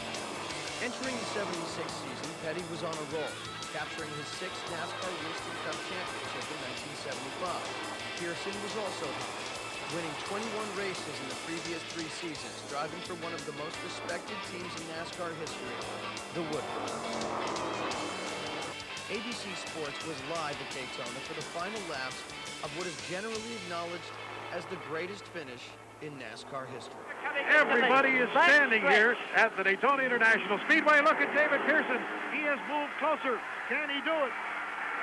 Entering the 76 season, Petty was on a roll, capturing his 6th NASCAR Winston Cup championship in 1975. Pearson was also hot, winning 21 races in the previous 3 seasons, driving for one of the most respected teams in NASCAR history, the Wood Brothers. ABC Sports was live at Daytona for the final laps of what is generally acknowledged as the greatest finish in NASCAR history. Everybody is standing here at the Daytona International Speedway. Look at David Pearson. He has moved closer. Can he do it?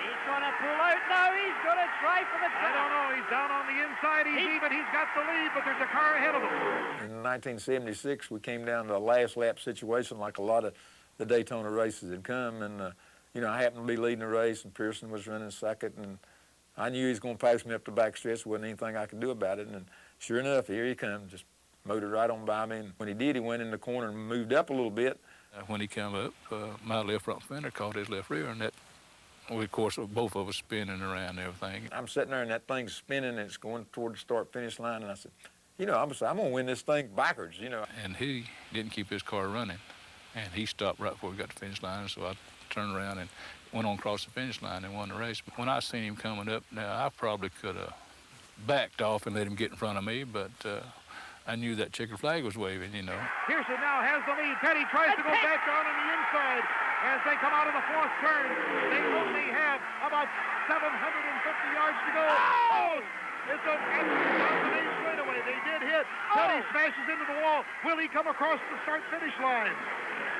He's going to pull out now. He's going to try for the top. I don't know. He's down on the inside. He's even. He's got the lead, but there's a car ahead of him. In 1976, we came down to a last lap situation like a lot of the Daytona races had come, and you know, I happened to be leading the race, and Pearson was running second, and I knew he was going to pass me up the backstretch. There wasn't anything I could do about it, and sure enough, here he comes, just motored right on by me. And when he did, he went in the corner and moved up a little bit. When he came up, my left front fender caught his left rear, and that, well, of course, both of us spinning around and everything. I'm sitting there, and that thing's spinning, and it's going toward the start-finish line, and I said, you know, I'm going to win this thing backwards, you know. And he didn't keep his car running, and he stopped right before we got to the finish line, so I turned around and went on across the finish line and won the race. But when I seen him coming up, now I probably could have backed off and let him get in front of me, but I knew that checkered flag was waving, you know. Pearson now has the lead. Petty tries to go back down on the inside as they come out of the 4th turn. They only have about 750 yards to go. Oh! It's a down straightaway. They did hit. Petty smashes into the wall. Will he come across the start-finish line?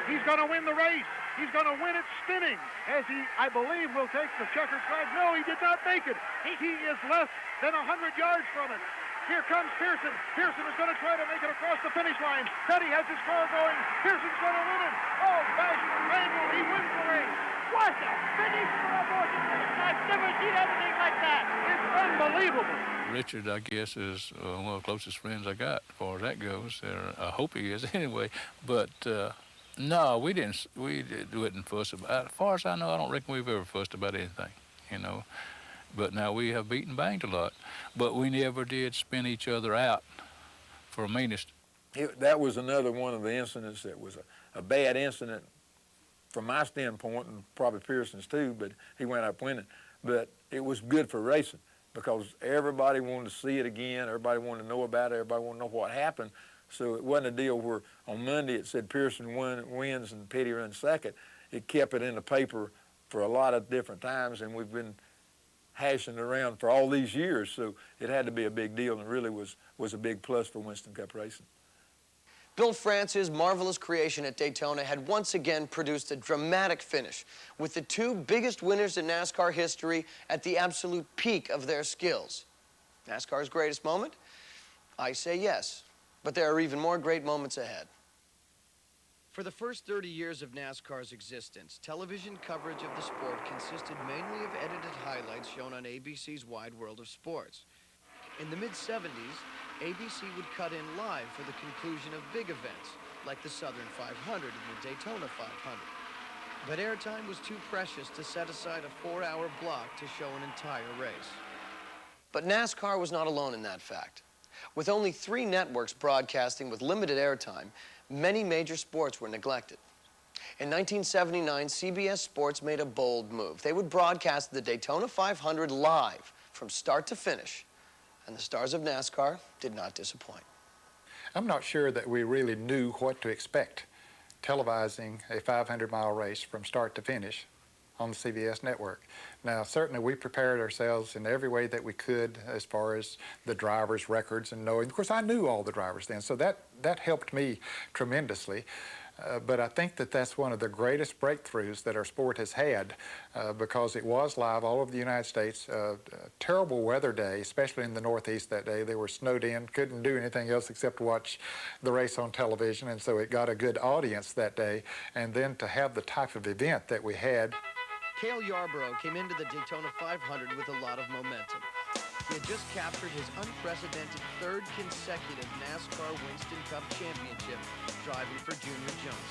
He's going to win the race. He's going to win it spinning, as he, I believe, will take the checkered flag. No, he did not make it. He is less than 100 yards from it. Here comes Pearson. Pearson is going to try to make it across the finish line. Petty has his car going. Pearson's going to win it. Oh, gosh, Randall, he wins the race. What a finish for a motor race. I've never seen anything like that. It's unbelievable. Richard, I guess, is one of the closest friends I got, as far as that goes. I hope he is anyway. But no, we didn't fuss about it. As far as I know, I don't reckon we've ever fussed about anything, you know. But now we have beat and banged a lot. But we never did spin each other out for a meanest. That was another one of the incidents that was a bad incident from my standpoint, and probably Pearson's too, but he went up winning. But it was good for racing because everybody wanted to see it again. Everybody wanted to know about it. Everybody wanted to know what happened. So it wasn't a deal where on Monday it said Pearson wins and Petty runs second. It kept it in the paper for a lot of different times, and we've been hashing it around for all these years. So it had to be a big deal, and really was a big plus for Winston Cup racing. Bill France's marvelous creation at Daytona had once again produced a dramatic finish, with the 2 biggest winners in NASCAR history at the absolute peak of their skills. NASCAR's greatest moment? I say yes, but there are even more great moments ahead. For the first 30 years of NASCAR's existence, television coverage of the sport consisted mainly of edited highlights shown on ABC's Wide World of Sports. In the mid-70s, ABC would cut in live for the conclusion of big events, like the Southern 500 and the Daytona 500. But airtime was too precious to set aside a 4-hour block to show an entire race. But NASCAR was not alone in that fact. With only 3 networks broadcasting with limited airtime, many major sports were neglected. In 1979, CBS Sports made a bold move. They would broadcast the Daytona 500 live from start to finish, and the stars of NASCAR did not disappoint. I'm not sure that we really knew what to expect televising a 500-mile race from start to finish on the CBS network. Now, certainly we prepared ourselves in every way that we could as far as the drivers' records and knowing. Of course, I knew all the drivers then, so that helped me tremendously. But I think that that's one of the greatest breakthroughs that our sport has had because it was live all over the United States. Terrible weather day, especially in the Northeast that day. They were snowed in, couldn't do anything else except watch the race on television, and so it got a good audience that day. And then to have the type of event that we had. Cale Yarborough came into the Daytona 500 with a lot of momentum. He had just captured his unprecedented third consecutive NASCAR Winston Cup championship driving for Junior Jones.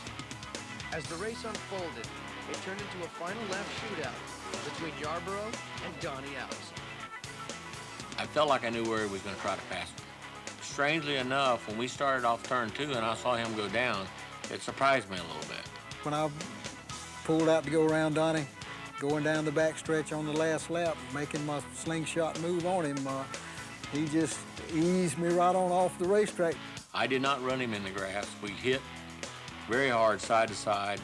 As the race unfolded, it turned into a final lap shootout between Yarborough and Donnie Allison. I felt like I knew where he was going to try to pass me. Strangely enough, when we started off turn 2 and I saw him go down, it surprised me a little bit. When I pulled out to go around Donnie, going down the backstretch on the last lap, making my slingshot move on him, he just eased me right on off the racetrack. I did not run him in the grass. We hit very hard side to side,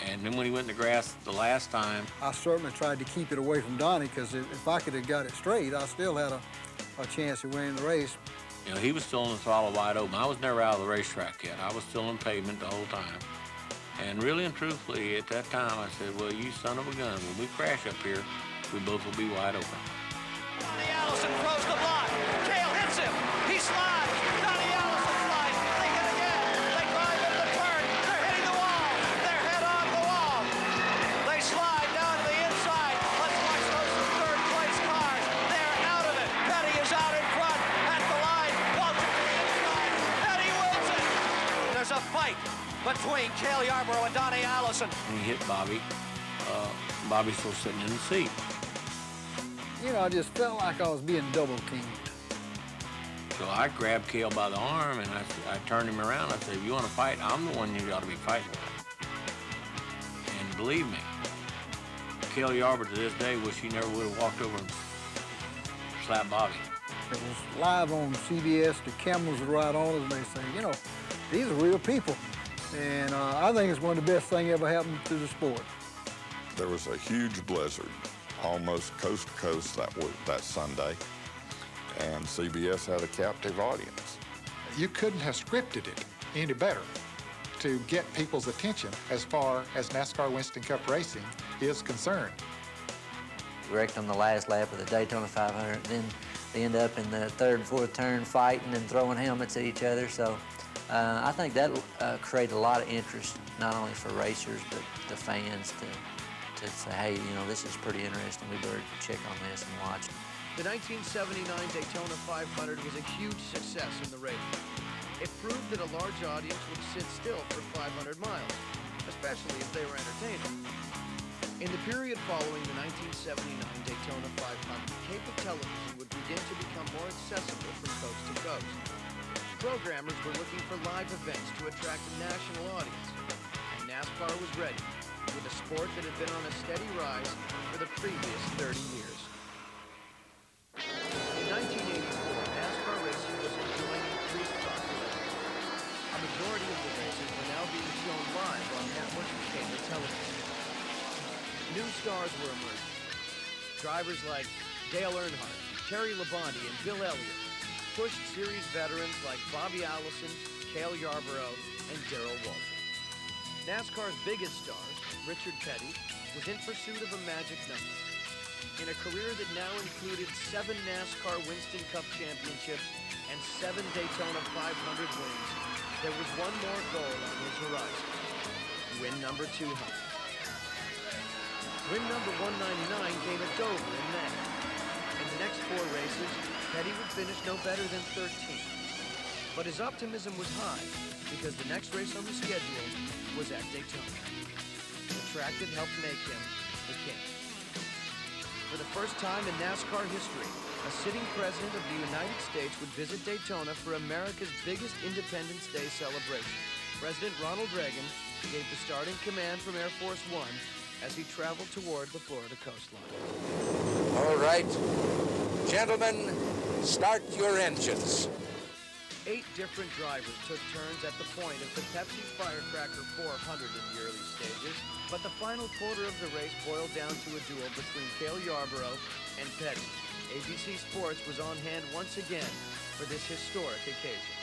and then when he went in the grass the last time... I certainly tried to keep it away from Donnie, because if I could have got it straight, I still had a chance of winning the race. You know, he was still in the throttle wide open. I was never out of the racetrack yet. I was still on pavement the whole time. And really and truthfully, at that time, I said, well, you son of a gun, when we crash up here, we both will be wide open. Donnie Allison throws the block. Cale hits him. He slides. Donnie Allison slides. They hit again. They drive into the turn. They're hitting the wall. They're head on the wall. They slide down to the inside. Let's watch those third-place cars. They're out of it. Petty is out in front at the line. Walter to the inside. Petty wins it. There's a fight between Cale Yarborough and Donnie Allison. When he hit Bobby, Bobby's still sitting in the seat. You know, I just felt like I was being double-teamed. So I grabbed Cale by the arm and I turned him around. I said, if you want to fight, I'm the one you ought to be fighting with. And believe me, Cale Yarborough to this day wish he never would have walked over and slapped Bobby. It was live on CBS. The cameras were right on us, and they say, you know, these are real people. And I think it's one of the best things ever happened to the sport. There was a huge blizzard, almost coast to coast that Sunday, and CBS had a captive audience. You couldn't have scripted it any better to get people's attention as far as NASCAR Winston Cup racing is concerned. We wrecked on the last lap of the Daytona 500, then they end up in the third and fourth turn fighting and throwing helmets at each other. So I think that created a lot of interest, not only for racers, but the fans to say, hey, you know, this is pretty interesting. We better check on this and watch. The 1979 Daytona 500 was a huge success in the race. It proved that a large audience would sit still for 500 miles, especially if they were entertaining. In the period following the 1979 Daytona 500, cable television would begin to become more accessible from coast to coast. Programmers were looking for live events to attract a national audience, and NASCAR was ready, with a sport that had been on a steady rise for the previous 30 years. In 1984, NASCAR racing was enjoying increased popularity. A majority of the races were now being shown live on network cable television. New stars were emerging. Drivers like Dale Earnhardt, Terry Labonte, and Bill Elliott pushed series veterans like Bobby Allison, Cale Yarborough, and Darrell Waltrip. NASCAR's biggest stars, Richard Petty, was in pursuit of a magic number. In a career that now included 7 NASCAR Winston Cup championships and 7 Daytona 500 wins, there was one more goal on his horizon: win number 200. Win number 199 came at Dover in May. In the next 4 races, Petty would finish no better than 13th. But his optimism was high because the next race on the schedule was at Daytona, the track that helped make him the king. For the first time in NASCAR history, a sitting president of the United States would visit Daytona for America's biggest Independence Day celebration. President Ronald Reagan gave the starting command from Air Force One as he traveled toward the Florida coastline. All right, gentlemen, start your engines. 8 different drivers took turns at the point of the Pepsi Firecracker 400 in the early stages, but the final quarter of the race boiled down to a duel between Cale Yarborough and Petty. ABC Sports was on hand once again for this historic occasion.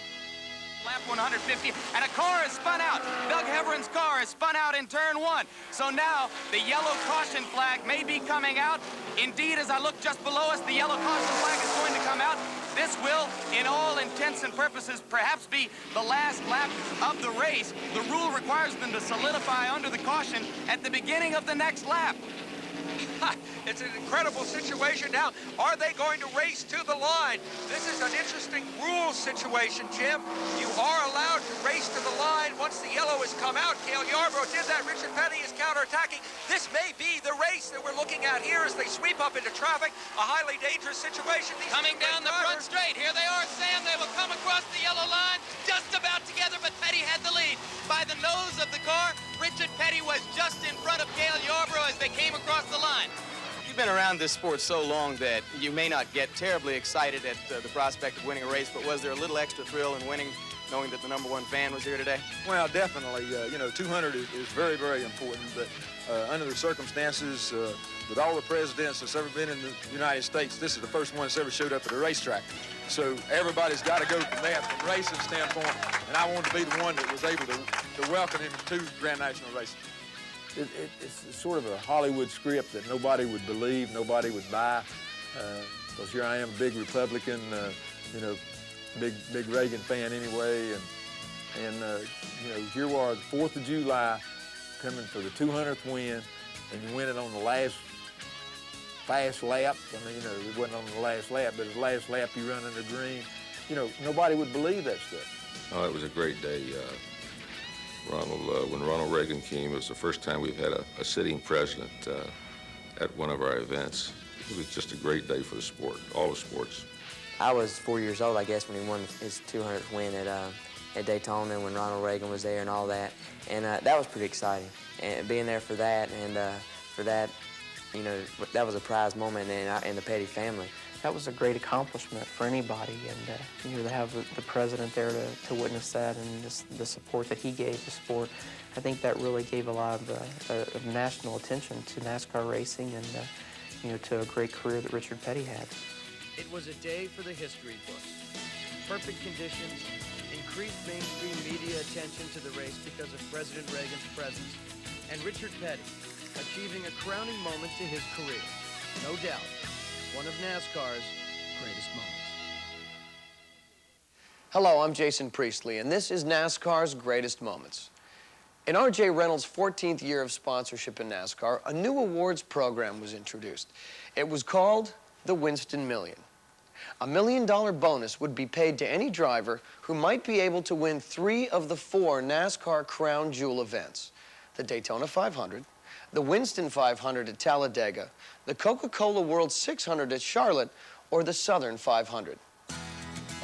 Lap 150, and a car is spun out. Doug Heveren's car is spun out in turn 1. So now the yellow caution flag may be coming out. Indeed, as I look just below us, the yellow caution flag is going to come out. This will, in all intents and purposes, perhaps be the last lap of the race. The rule requires them to solidify under the caution at the beginning of the next lap. It's an incredible situation. Now, are they going to race to the line? This is an interesting rules situation, Jim. You are allowed to race to the line once the yellow has come out. Cale Yarborough did that. Richard Petty is counterattacking. This may be the race that we're looking at here as they sweep up into traffic. A highly dangerous situation. Coming down the front straight. Here they are, Sam. They will come across the yellow line just about together, but Petty had the lead. By the nose of the car, Richard Petty was just in front of Cale Yarborough as they came across the line. You've been around this sport so long that you may not get terribly excited at the prospect of winning a race, but was there a little extra thrill in winning, knowing that the #1 fan was here today? Well, definitely. 200 is very, very important, but under the circumstances, with all the presidents that's ever been in the United States, this is the first one that's ever showed up at a racetrack. So everybody's got to go from that, from racing standpoint, and I wanted to be the one that was able to welcome him to Grand National Racing. It's sort of a Hollywood script that nobody would believe, nobody would buy, because here I am, a big Republican, big Reagan fan anyway, and here we are, the 4th of July, coming for the 200th win, and you win it on the last fast lap. I mean, it wasn't on the last lap, but the last lap you run under green. Nobody would believe that stuff. Oh, it was a great day. When Ronald Reagan came, it was the first time we've had a sitting president at one of our events. It was just a great day for the sport, all the sports. I was 4 years old, I guess, when he won his 200th win at Daytona, when Ronald Reagan was there and all that. And that was pretty exciting. And being there for that, and for that, that was a prized moment in the Petty family. That was a great accomplishment for anybody, and to have the president there to witness that, and just the support that he gave the sport, I think that really gave a lot of national attention to NASCAR racing, and to a great career that Richard Petty had. It was a day for the history books. Perfect conditions, increased mainstream media attention to the race because of President Reagan's presence, and Richard Petty achieving a crowning moment to his career. No doubt, one of NASCAR's greatest moments. Hello, I'm Jason Priestley, and this is NASCAR's Greatest Moments. In R.J. Reynolds' 14th year of sponsorship in NASCAR, a new awards program was introduced. It was called the Winston Million. $1 million bonus would be paid to any driver who might be able to win 3 of the 4 NASCAR Crown Jewel events: the Daytona 500, the Winston 500 at Talladega, the Coca-Cola World 600 at Charlotte, or the Southern 500.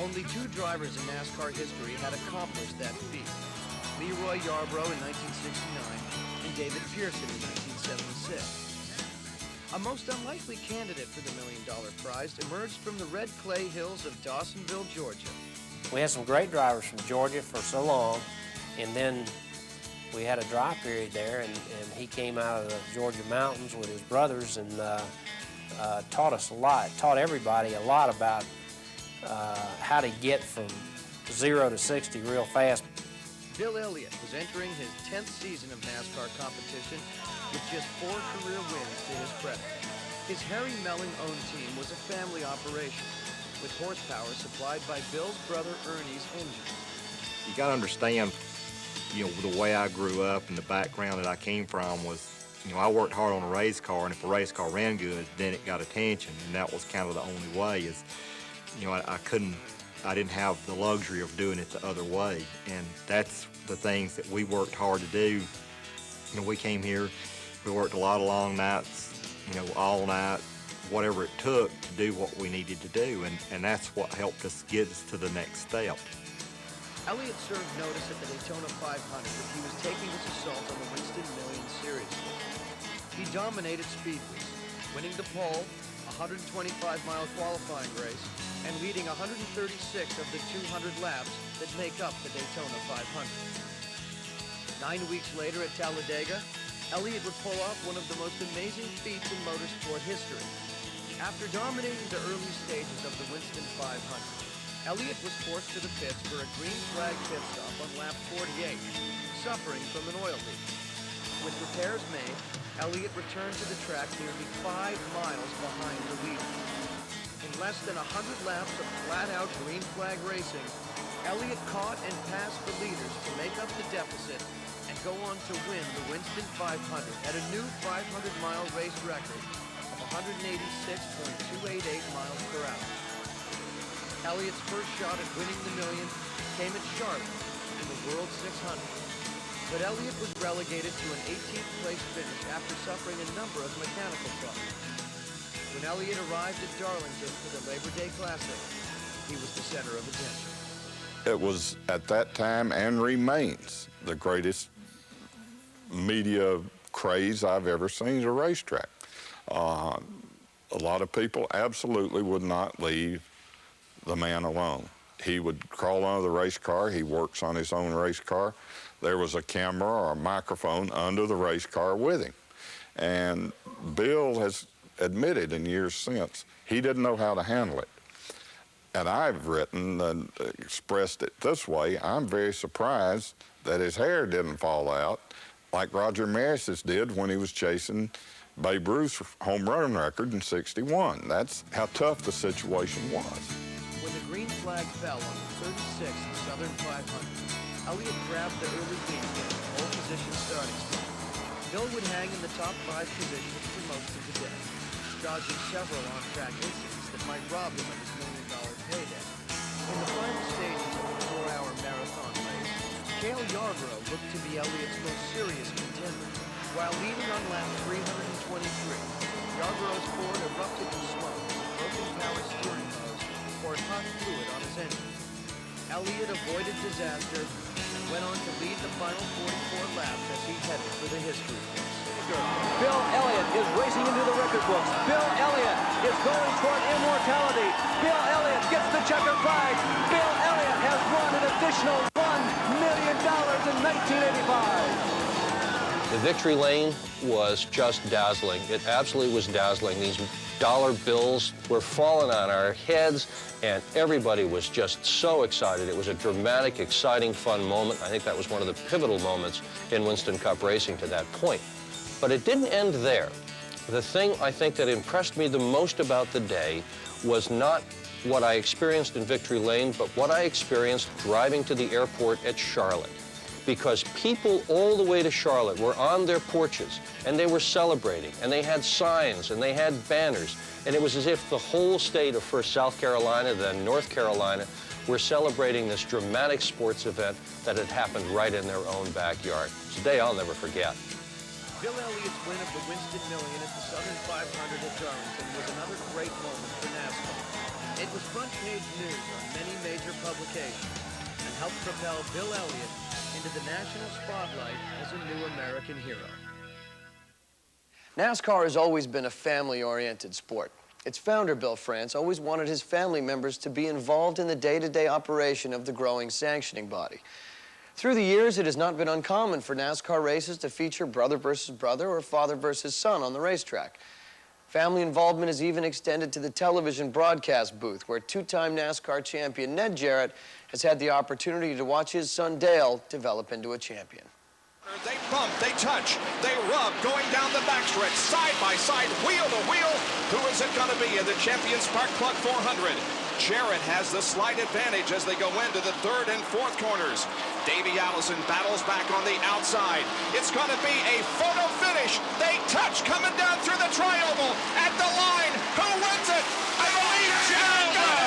Only 2 drivers in NASCAR history had accomplished that feat: Leroy Yarborough in 1969 and David Pearson in 1976. A most unlikely candidate for the $1 million prize emerged from the red clay hills of Dawsonville, Georgia. We had some great drivers from Georgia for so long, and then we had a dry period there, and he came out of the Georgia mountains with his brothers and taught us a lot, taught everybody a lot about how to get from 0 to 60 real fast. Bill Elliott was entering his 10th season of NASCAR competition with just 4 career wins to his credit. His Harry Melling-owned team was a family operation, with horsepower supplied by Bill's brother Ernie's engine. You got to understand, the way I grew up and the background that I came from was, I worked hard on a race car, and if a race car ran good, then it got attention, and that was kind of the only way. I didn't have the luxury of doing it the other way, and that's the things that we worked hard to do. We came here, we worked a lot of long nights, all night, whatever it took to do what we needed to do, and that's what helped us get us to the next step. Elliott served notice at the Daytona 500 that he was taking his assault on the Winston Million seriously. He dominated speedways, winning the pole, a 125-mile qualifying race, and leading 136 of the 200 laps that make up the Daytona 500. 9 weeks later at Talladega, Elliott would pull off one of the most amazing feats in motorsport history. After dominating the early stages of the Winston 500, Elliott was forced to the pits for a green flag pit stop on lap 48, suffering from an oil leak. With repairs made, Elliott returned to the track nearly 5 miles behind the leader. In less than 100 laps of flat-out green flag racing, Elliott caught and passed the leaders to make up the deficit and go on to win the Winston 500 at a new 500-mile race record of 186.288 miles per hour. Elliott's first shot at winning the million came at Charlotte in the World 600. But Elliott was relegated to an 18th place finish after suffering a number of mechanical problems. When Elliott arrived at Darlington for the Labor Day Classic, he was the center of attention. It was at that time and remains the greatest media craze I've ever seen at a racetrack. A lot of people absolutely would not leave the man alone. He would crawl under the race car. He works on his own race car. There was a camera or a microphone under the race car with him. And Bill has admitted in years since he didn't know how to handle it. And I've written and expressed it this way: I'm very surprised that his hair didn't fall out like Roger Maris's did when he was chasing Babe Ruth's home run record in '61. That's how tough the situation was. When the green flag fell on the 36th Southern 500, Elliott grabbed the early lead in the pole position starting spot. Bill would hang in the top 5 positions for most of the day, dodging several on-track incidents that might rob him of his $1 million payday. In the final stages of the 4-hour marathon race, Cale Yarborough looked to be Elliott's most serious contender. While leading on lap 323, Yarborough's Ford erupted in smoke as a broken power steering hose poured hot fluid on his engine. Elliott avoided disaster and went on to lead the final 44 laps as he headed for the history books. Bill Elliott is racing into the record books. Bill Elliott is going toward immortality. Bill Elliott gets the checkered flag. Bill Elliott has won an additional $1 million in 1985. The victory lane was just dazzling. It absolutely was dazzling. These dollar bills were falling on our heads, and everybody was just so excited. It was a dramatic, exciting, fun moment. I think that was one of the pivotal moments in Winston Cup racing to that point. But it didn't end there. The thing I think that impressed me the most about the day was not what I experienced in Victory Lane, but what I experienced driving to the airport at Charlotte. Because people all the way to Charlotte were on their porches, and they were celebrating, and they had signs, and they had banners, and it was as if the whole state of first South Carolina, then North Carolina, were celebrating this dramatic sports event that had happened right in their own backyard. It's a day I'll never forget. Bill Elliott's win of the Winston Million at the Southern 500 at Darlington was another great moment for NASCAR. It was front-page news on many major publications and helped propel Bill Elliott into the national spotlight as a new American hero. NASCAR has always been a family-oriented sport. Its founder, Bill France, always wanted his family members to be involved in the day-to-day operation of the growing sanctioning body. Through the years, it has not been uncommon for NASCAR races to feature brother versus brother or father versus son on the racetrack. Family involvement is even extended to the television broadcast booth, where two-time NASCAR champion Ned Jarrett has had the opportunity to watch his son Dale develop into a champion. They bump, they touch, they rub, going down the backstretch, side by side, wheel to wheel. Who is it going to be in the Champion Spark Plug 400? Jarrett has the slight advantage as they go into the 3rd and 4th corners. Davey Allison battles back on the outside. It's going to be a photo finish. They touch coming down through the tri-oval at the line. Who wins it? I believe Jarrett got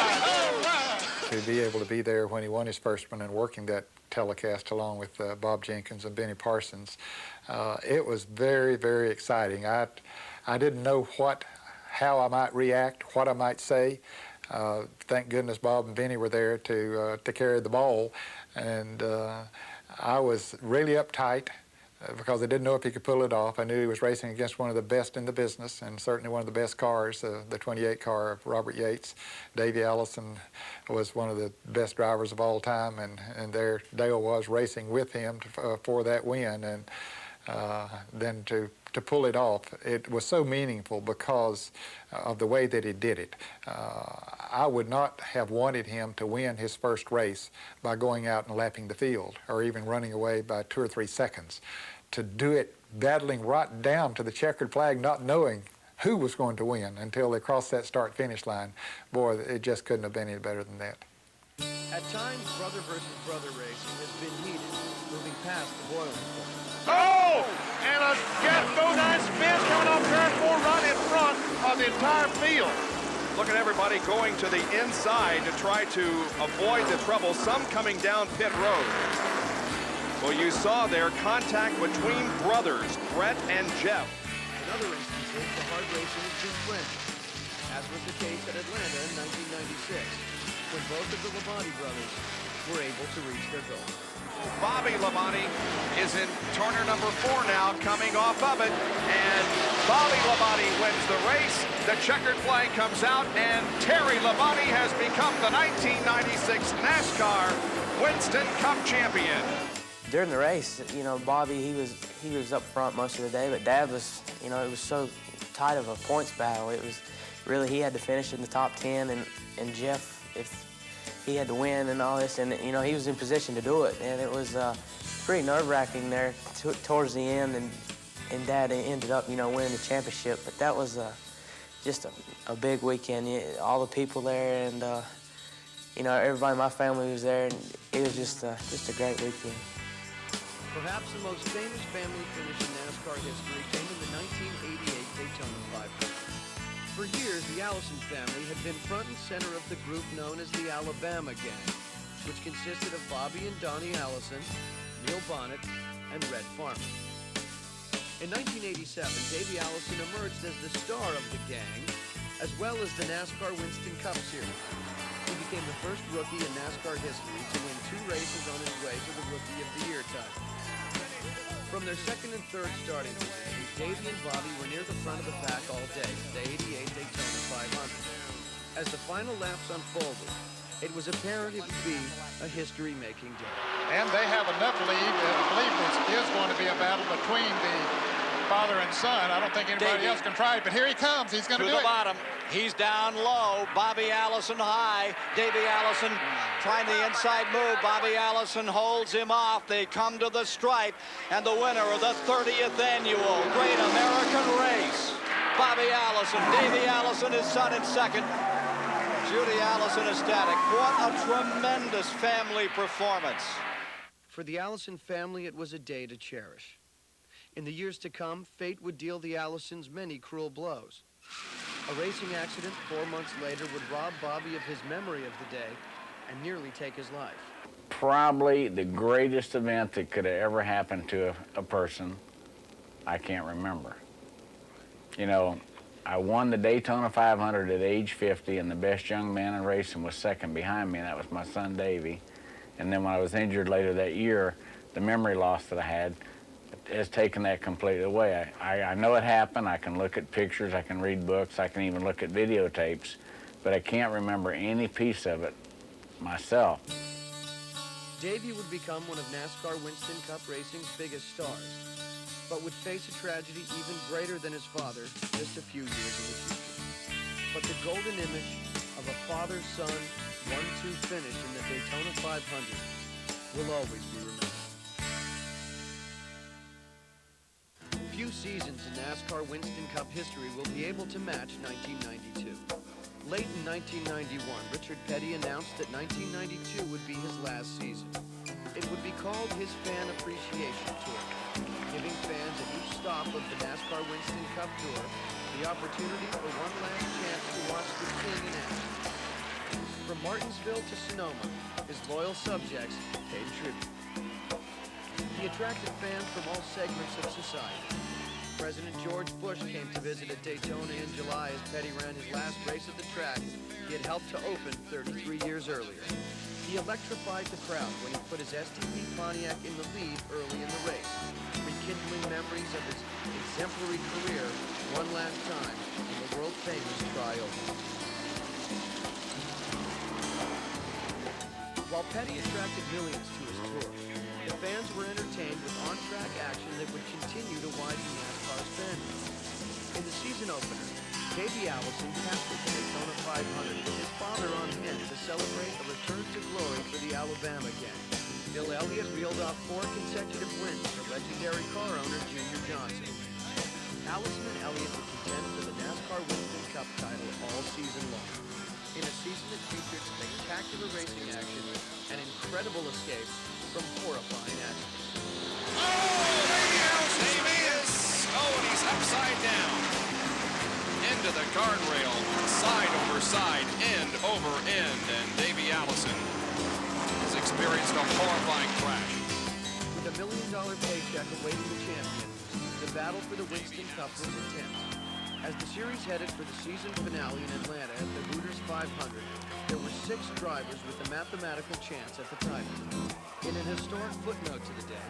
it. To be able to be there when he won his first one and working that telecast along with Bob Jenkins and Benny Parsons, it was very, very exciting. I didn't know how I might react, what I might say. Thank goodness Bob and Benny were there to carry the ball, and I was really uptight because I didn't know if he could pull it off. I knew he was racing against one of the best in the business, and certainly one of the best cars, the 28 car of Robert Yates. Davey Allison was one of the best drivers of all time, and there Dale was racing with him for that win, and then to pull it off, it was so meaningful because of the way that he did it. I would not have wanted him to win his first race by going out and lapping the field or even running away by 2 or 3 seconds. To do it battling right down to the checkered flag, not knowing who was going to win until they crossed that start-finish line, boy, it just couldn't have been any better than that. At times, brother versus brother racing has been heated, moving past the boiling point. Oh! And a go-9 spin coming off turn 4 right in front of the entire field. Look at everybody going to the inside to try to avoid the trouble, some coming down pit road. Well, you saw there contact between brothers, Brett and Jeff. In other instances, the hard racing has been friendly, as was the case at Atlanta in 1996, when both of the Labonte brothers were able to reach their goal. Bobby Labonte is in corner number 4 now, coming off of it, and Bobby Labonte wins the race. The checkered flag comes out, and Terry Labonte has become the 1996 NASCAR Winston Cup champion. During the race, you know, Bobby, he was up front most of the day, but Dad was, you know, it was so tight of a points battle. It was really, he had to finish in the top 10, and Jeff, if he had to win and all this, and, you know, he was in position to do it, and it was pretty nerve-wracking there towards the end, and Dad ended up, you know, winning the championship, but that was just a big weekend. All the people there, and, you know, everybody in my family was there, and it was just a great weekend. Perhaps the most famous family finish in NASCAR history came in the 1988 Daytona 500. For years, the Allison family had been front and center of the group known as the Alabama Gang, which consisted of Bobby and Donnie Allison, Neil Bonnet, and Red Farmer. In 1987, Davey Allison emerged as the star of the gang, as well as the NASCAR Winston Cup Series. He became the first rookie in NASCAR history to win 2 races on his way to the Rookie of the Year title. From their second and third starting positions, Davey and Bobby were near the front of the pack all day for the 88 Daytona 500. As the final laps unfolded, it was apparent it would be a history-making day. And they have enough lead to believe this is going to be a battle between the father and son. I don't think anybody else can try it, but here he comes. He's going to do it. To the bottom. He's down low. Bobby Allison high. Davey Allison trying the inside move. Bobby Allison holds him off. They come to the stripe, and the winner of the 30th annual Great American Race, Bobby Allison. Davey Allison, his son, in second. Judy Allison ecstatic. What a tremendous family performance. For the Allison family, it was a day to cherish. In the years to come, fate would deal the Allisons many cruel blows. A racing accident 4 months later would rob Bobby of his memory of the day and nearly take his life. Probably the greatest event that could have ever happened to a person, I can't remember. You know, I won the Daytona 500 at age 50, and the best young man in racing was second behind me, and that was my son Davey. And then when I was injured later that year, the memory loss that I had has taken that completely away. I know it happened. I can look at pictures, I can read books, I can even look at videotapes, but I can't remember any piece of it myself. Davey would become one of NASCAR Winston Cup Racing's biggest stars, but would face a tragedy even greater than his father just a few years in the future. But the golden image of a father-son 1-2 finish in the Daytona 500 will always be remembered. Few seasons in NASCAR Winston Cup history will be able to match 1992. Late in 1991, Richard Petty announced that 1992 would be his last season. It would be called his Fan Appreciation Tour, giving fans at each stop of the NASCAR Winston Cup Tour the opportunity for one last chance to watch the King in action. From Martinsville to Sonoma, his loyal subjects paid tribute. He attracted fans from all segments of society. President George Bush came to visit at Daytona in July as Petty ran his last race at the track he had helped to open 33 years earlier. He electrified the crowd when he put his STP Pontiac in the lead early in the race, rekindling memories of his exemplary career one last time in the world-famous Tri-Oval. While Petty attracted millions to his tour, the fans were entertained with on-track action that would continue to widen NASCAR's fandom. In the season opener, Davey Allison captured the Daytona 500 with his father on hand to celebrate a return to glory for the Alabama gang. Bill Elliott reeled off 4 consecutive wins for legendary car owner Junior Johnson. Allison and Elliott would contend for the NASCAR Winston Cup title all season long. In a season that featured spectacular racing action and incredible escapes from horrifying accidents. Davey is, and he's upside down. Into the guardrail, side over side, end over end, and Davey Allison has experienced a horrifying crash. With $1 million paycheck awaiting the champion, the battle for the Winston Cup was intense. As the series headed for the season finale in Atlanta at the Hooters 500, there were 6 drivers with a mathematical chance at the title. In an historic footnote to the day,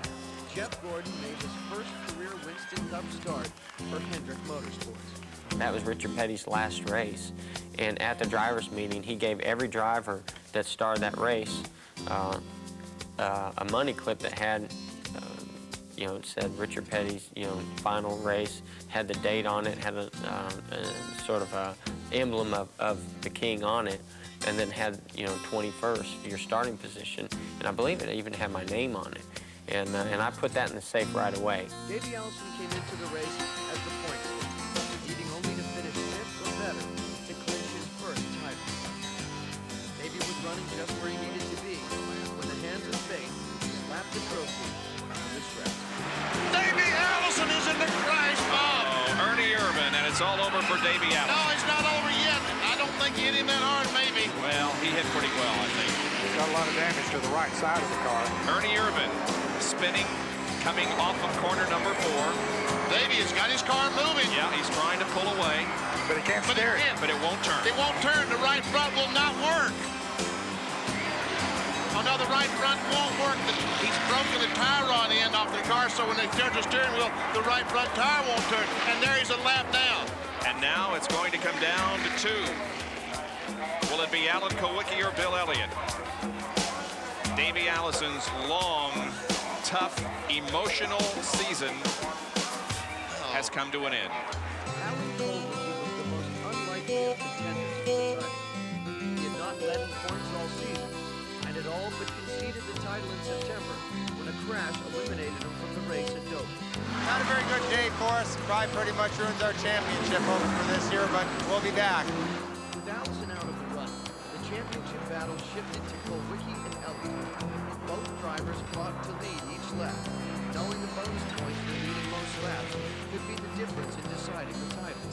Jeff Gordon made his first career Winston Cup start for Hendrick Motorsports. That was Richard Petty's last race, and at the drivers' meeting, he gave every driver that started that race a money clip that had, it said Richard Petty's, final race, had the date on it, had a sort of a emblem of the king on it, and then had, 21st, your starting position, and I believe it even had my name on it, and I put that in the safe right away. Davey Allison came into the race as the points leader, needing only to finish 5th or better to clinch his first title. Davey was running just where he needed to be when the hands of fate slapped the trophy around his straps. Davey Allison is in the crash, Bob. Oh, Ernie Irvin, and it's all over for Davey Allison. No, it's not over yet. I don't think he hit him that hard, maybe. Well, he hit pretty well, I think. He's got a lot of damage to the right side of the car. Ernie Irvin spinning, coming off of corner number 4. Davey has got his car moving. Yeah, he's trying to pull away. But he can't steer it. But it won't turn. It won't turn. The right front will not work. Oh, no, the right front won't work. He's broken the tie rod end off the car, so when they turn the steering wheel, the right front tire won't turn. And there he's a lap down. And now it's going to come down to 2. Will it be Alan Kowicki or Bill Elliott? Davey Allison's long, tough, emotional season has come to an end. Alan Kowicki was the most unlikely of contenders for the title. He had not led in points all season, and had all but conceded the title in September when a crash eliminated him from the race at Dover. Not a very good day for us. Probably pretty much ruins our championship over for this year, but we'll be back. With Allison out of the run, the championship battle shifted to Kowicki and Elliott. Both drivers fought to lead each lap, knowing the bonus points for leading most laps could be the difference in deciding the title.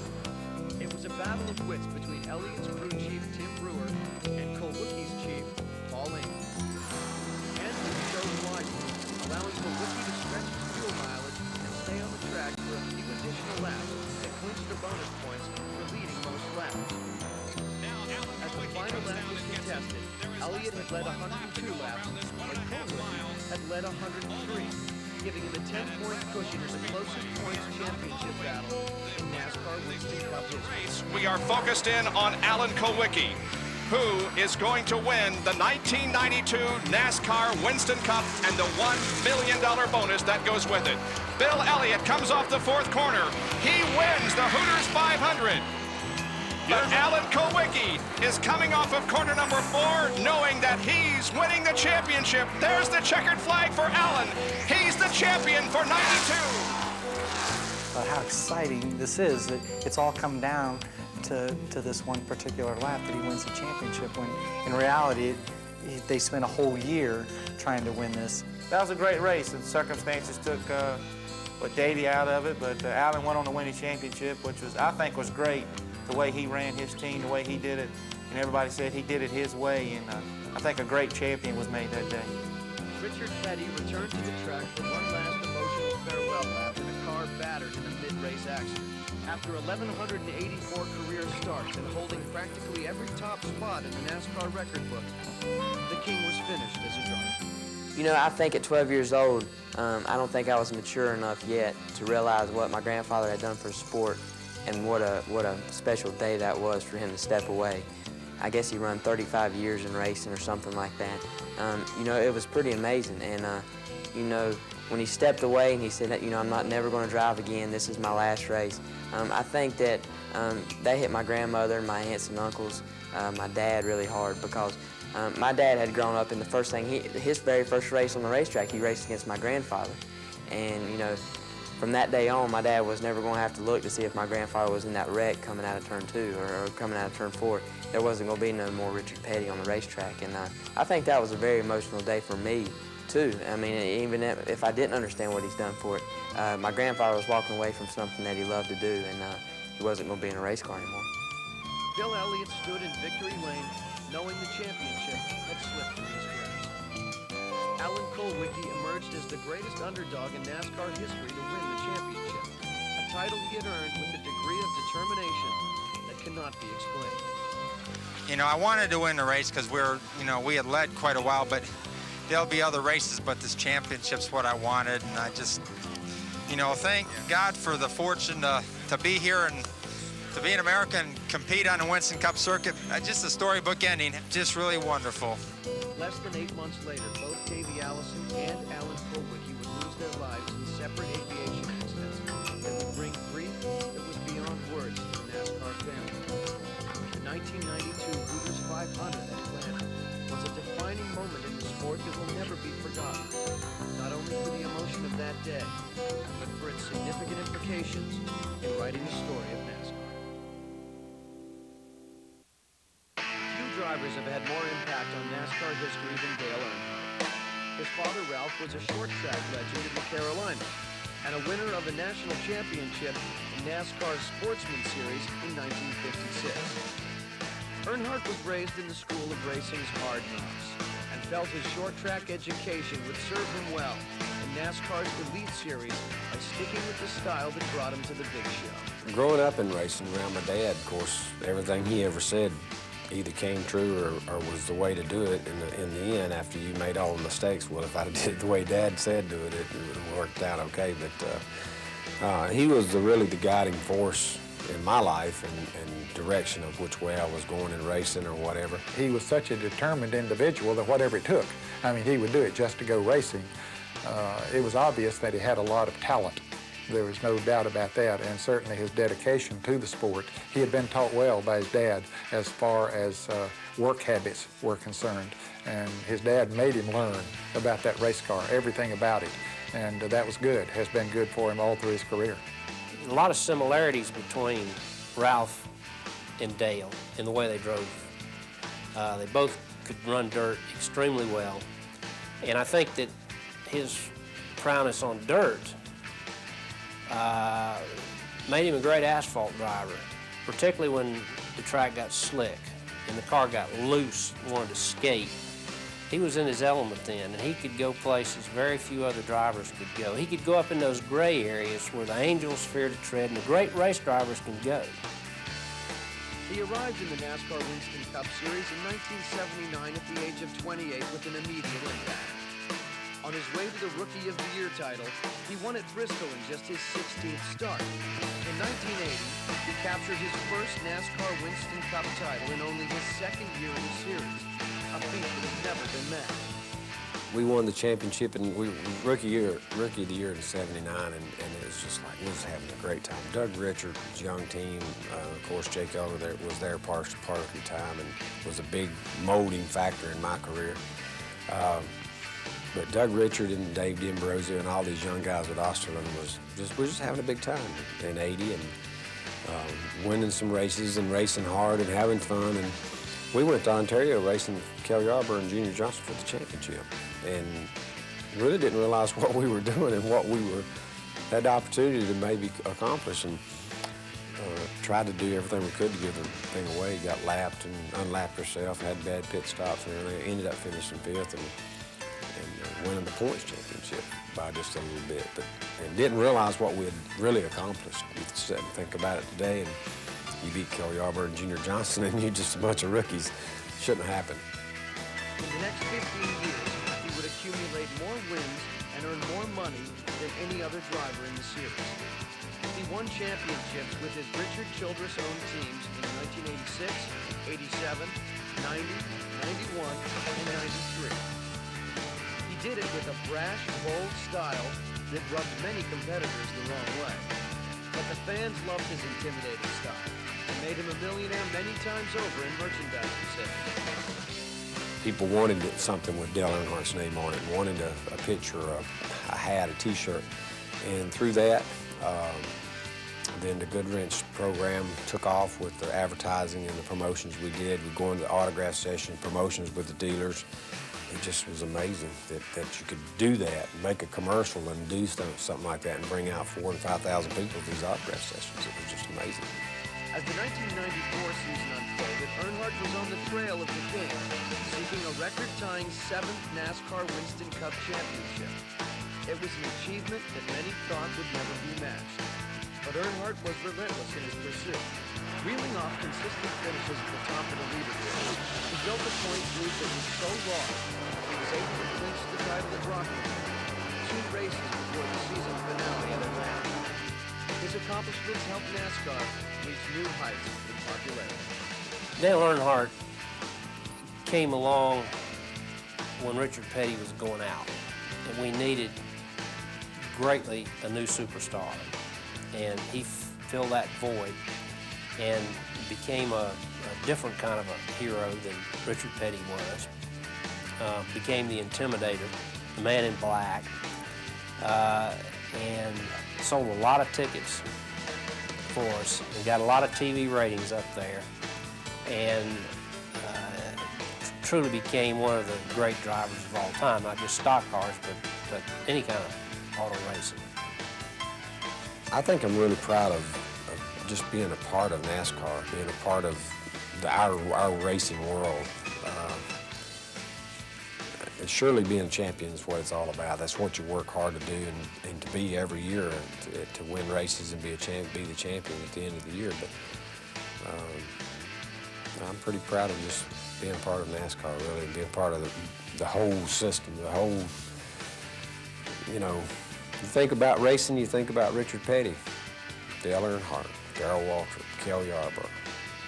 It was a battle of wits between Elliott's crew chief Tim Brewer and Kowicki's chief Paul Ingram. Andrew chose wisely, allowing Kowicki to stretch his fuel mileage and stay on the track for a few additional laps to clinch the bonus points for leading most laps. As the final lap was contested, Elliott had led 102 laps, and Kowicki had led 103, giving him a 10-point cushion in the closest points championship battle in NASCAR Winston Cup history. We are focused in on Alan Kowicki, who is going to win the 1992 NASCAR Winston Cup and the $1 million bonus that goes with it. Bill Elliott comes off the 4th corner. He wins the Hooters 500. But Alan Kowicki is coming off of corner number 4, knowing that he's winning the championship. There's the checkered flag for Alan. He's the champion for 92. How exciting this is that it's all come down to this one particular lap that he wins the championship, when in reality they spent a whole year trying to win this. That was a great race, and circumstances took Davey out of it, but Alan went on to win the championship, which I think was great. The way he ran his team, the way he did it, and everybody said he did it his way, and I think a great champion was made that day. Richard Petty returned to the track for one last emotional farewell lap in a car battered in a mid-race accident. After 1,184 career starts and holding practically every top spot in the NASCAR record book, the King was finished as a driver. I think at 12 years old, I don't think I was mature enough yet to realize what my grandfather had done for the sport, and what a special day that was for him to step away. I guess he run 35 years in racing or something like that. It was pretty amazing, and when he stepped away and he said, you know, I'm never going to drive again. This is my last race. I think that that hit my grandmother, my aunts and uncles, my dad really hard because my dad had grown up in the first thing, his very first race on the racetrack, he raced against my grandfather. And, you know, from that day on, my dad was never going to have to look to see if my grandfather was in that wreck coming out of turn 2 or coming out of turn 4. There wasn't going to be no more Richard Petty on the racetrack. And I think that was a very emotional day for me, too. I mean, even if I didn't understand what he's done for it, my grandfather was walking away from something that he loved to do, and he wasn't going to be in a race car anymore. Bill Elliott stood in victory lane, knowing the championship had slipped through his grasp. Alan Kulwicki emerged as the greatest underdog in NASCAR history to win the championship, a title he had earned with a degree of determination that cannot be explained. You know, I wanted to win the race because we had led quite a while, but there'll be other races, but this championship's what I wanted, and I just, you know, thank God for the fortune to be here and to be in America and compete on the Winston Cup circuit. Just a storybook ending, just really wonderful. Less than 8 months later, both Davey Allison and Alan Kulwicki would lose their lives in separate aviation accidents that would bring grief that was beyond words to the NASCAR family. The 1992 Hooters 500 at Atlanta was a defining moment in the sport that will never be forgotten, not only for the emotion of that day, but for its significant implications in writing the story of NASCAR. Drivers have had more impact on NASCAR history than Dale Earnhardt. His father, Ralph, was a short track legend in the Carolinas and a winner of a national championship in NASCAR's Sportsman Series in 1956. Earnhardt was raised in the school of racing's hard knocks and felt his short track education would serve him well in NASCAR's Elite Series by sticking with the style that brought him to the big show. Growing up in racing around my dad, of course, everything he ever said either came true or was the way to do it in the end after you made all the mistakes. Well, if I did it the way Dad said do it, it would have worked out okay. But he was really the guiding force in my life and direction of which way I was going in racing or whatever. He was such a determined individual that whatever it took, I mean, he would do it just to go racing. It was obvious that he had a lot of talent. There was no doubt about that, and certainly his dedication to the sport. He had been taught well by his dad as far as work habits were concerned, and his dad made him learn about that race car, everything about it, and that was good, has been good for him all through his career. A lot of similarities between Ralph and Dale in the way they drove. They both could run dirt extremely well, and I think that his prowess on dirt made him a great asphalt driver, particularly when the track got slick and the car got loose and wanted to skate. He was in his element then, and he could go places very few other drivers could go. He could go up in those gray areas where the angels fear to tread and the great race drivers can go. He arrived in the NASCAR Winston Cup Series in 1979 at the age of 28 with an immediate impact. On his way to the Rookie of the Year title, he won at Bristol in just his 16th start. In 1980, he captured his first NASCAR Winston Cup title in only his second year in the series, a feat that has never been matched. We won the championship and we Rookie of the Year in '79, and it was just like we was having a great time. Doug Richard's young team, of course, Jake Elder was there part of the time and was a big molding factor in my career. But Doug Richard and Dave D'Ambrosio and all these young guys at Osterlund we're just having a big time in '80 and winning some races and racing hard and having fun. And we went to Ontario racing Kel Yarborough and Junior Johnson for the championship, and really didn't realize what we were doing and what we had the opportunity to maybe accomplish, and tried to do everything we could to give the thing away. Got lapped and unlapped herself, had bad pit stops and everything. Ended up finishing 5th and winning the points championship by just a little bit, and didn't realize what we had really accomplished. You sit and think about it today, and you beat Kel Yarborough and Junior Johnson, and you're just a bunch of rookies. Shouldn't have happened. In the next 15 years, he would accumulate more wins and earn more money than any other driver in the series. He won championships with his Richard Childress-owned teams in 1986, 87, 90, 91, and 93. He did it with a brash, bold style that rubbed many competitors the wrong way. But the fans loved his intimidating style and made him a millionaire many times over in merchandising sales. People wanted something with Dale Earnhardt's name on it, wanted a picture, a hat, a T-shirt. And through that, then the Goodwrench program took off with the advertising and the promotions we did. We'd go into the autograph session, promotions with the dealers. It just was amazing that you could do that, make a commercial and do something like that and bring out 4,000 and 5,000 people to these autograph sessions. It was just amazing. As the 1994 season unfolded, Earnhardt was on the trail of the king, seeking a record-tying 7th NASCAR Winston Cup championship. It was an achievement that many thought would never be matched. But Earnhardt was relentless in his pursuit. Reeling off consistent finishes at the top of the leaderboard, he built a point lead that was so long, he was able to clinch the title at Rocky, 2 races before the season finale at Atlanta. His accomplishments helped NASCAR reach new heights in popularity. Dale Earnhardt came along when Richard Petty was going out, and we needed greatly a new superstar. And he filled that void and became a different kind of a hero than Richard Petty was. Became the Intimidator, the Man in Black, and sold a lot of tickets for us and got a lot of TV ratings up there, and truly became one of the great drivers of all time, not just stock cars, but any kind of auto racing. I think I'm really proud of just being a part of NASCAR, being a part of our racing world. And surely being a champion is what it's all about. That's what you work hard to do and to be every year, to win races and be the champion at the end of the year. But I'm pretty proud of just being part of NASCAR, really, and being part of the whole system, the whole, you know, you think about racing, you think about Richard Petty, Dale Earnhardt, Darrell Waltrip, Cale Yarborough,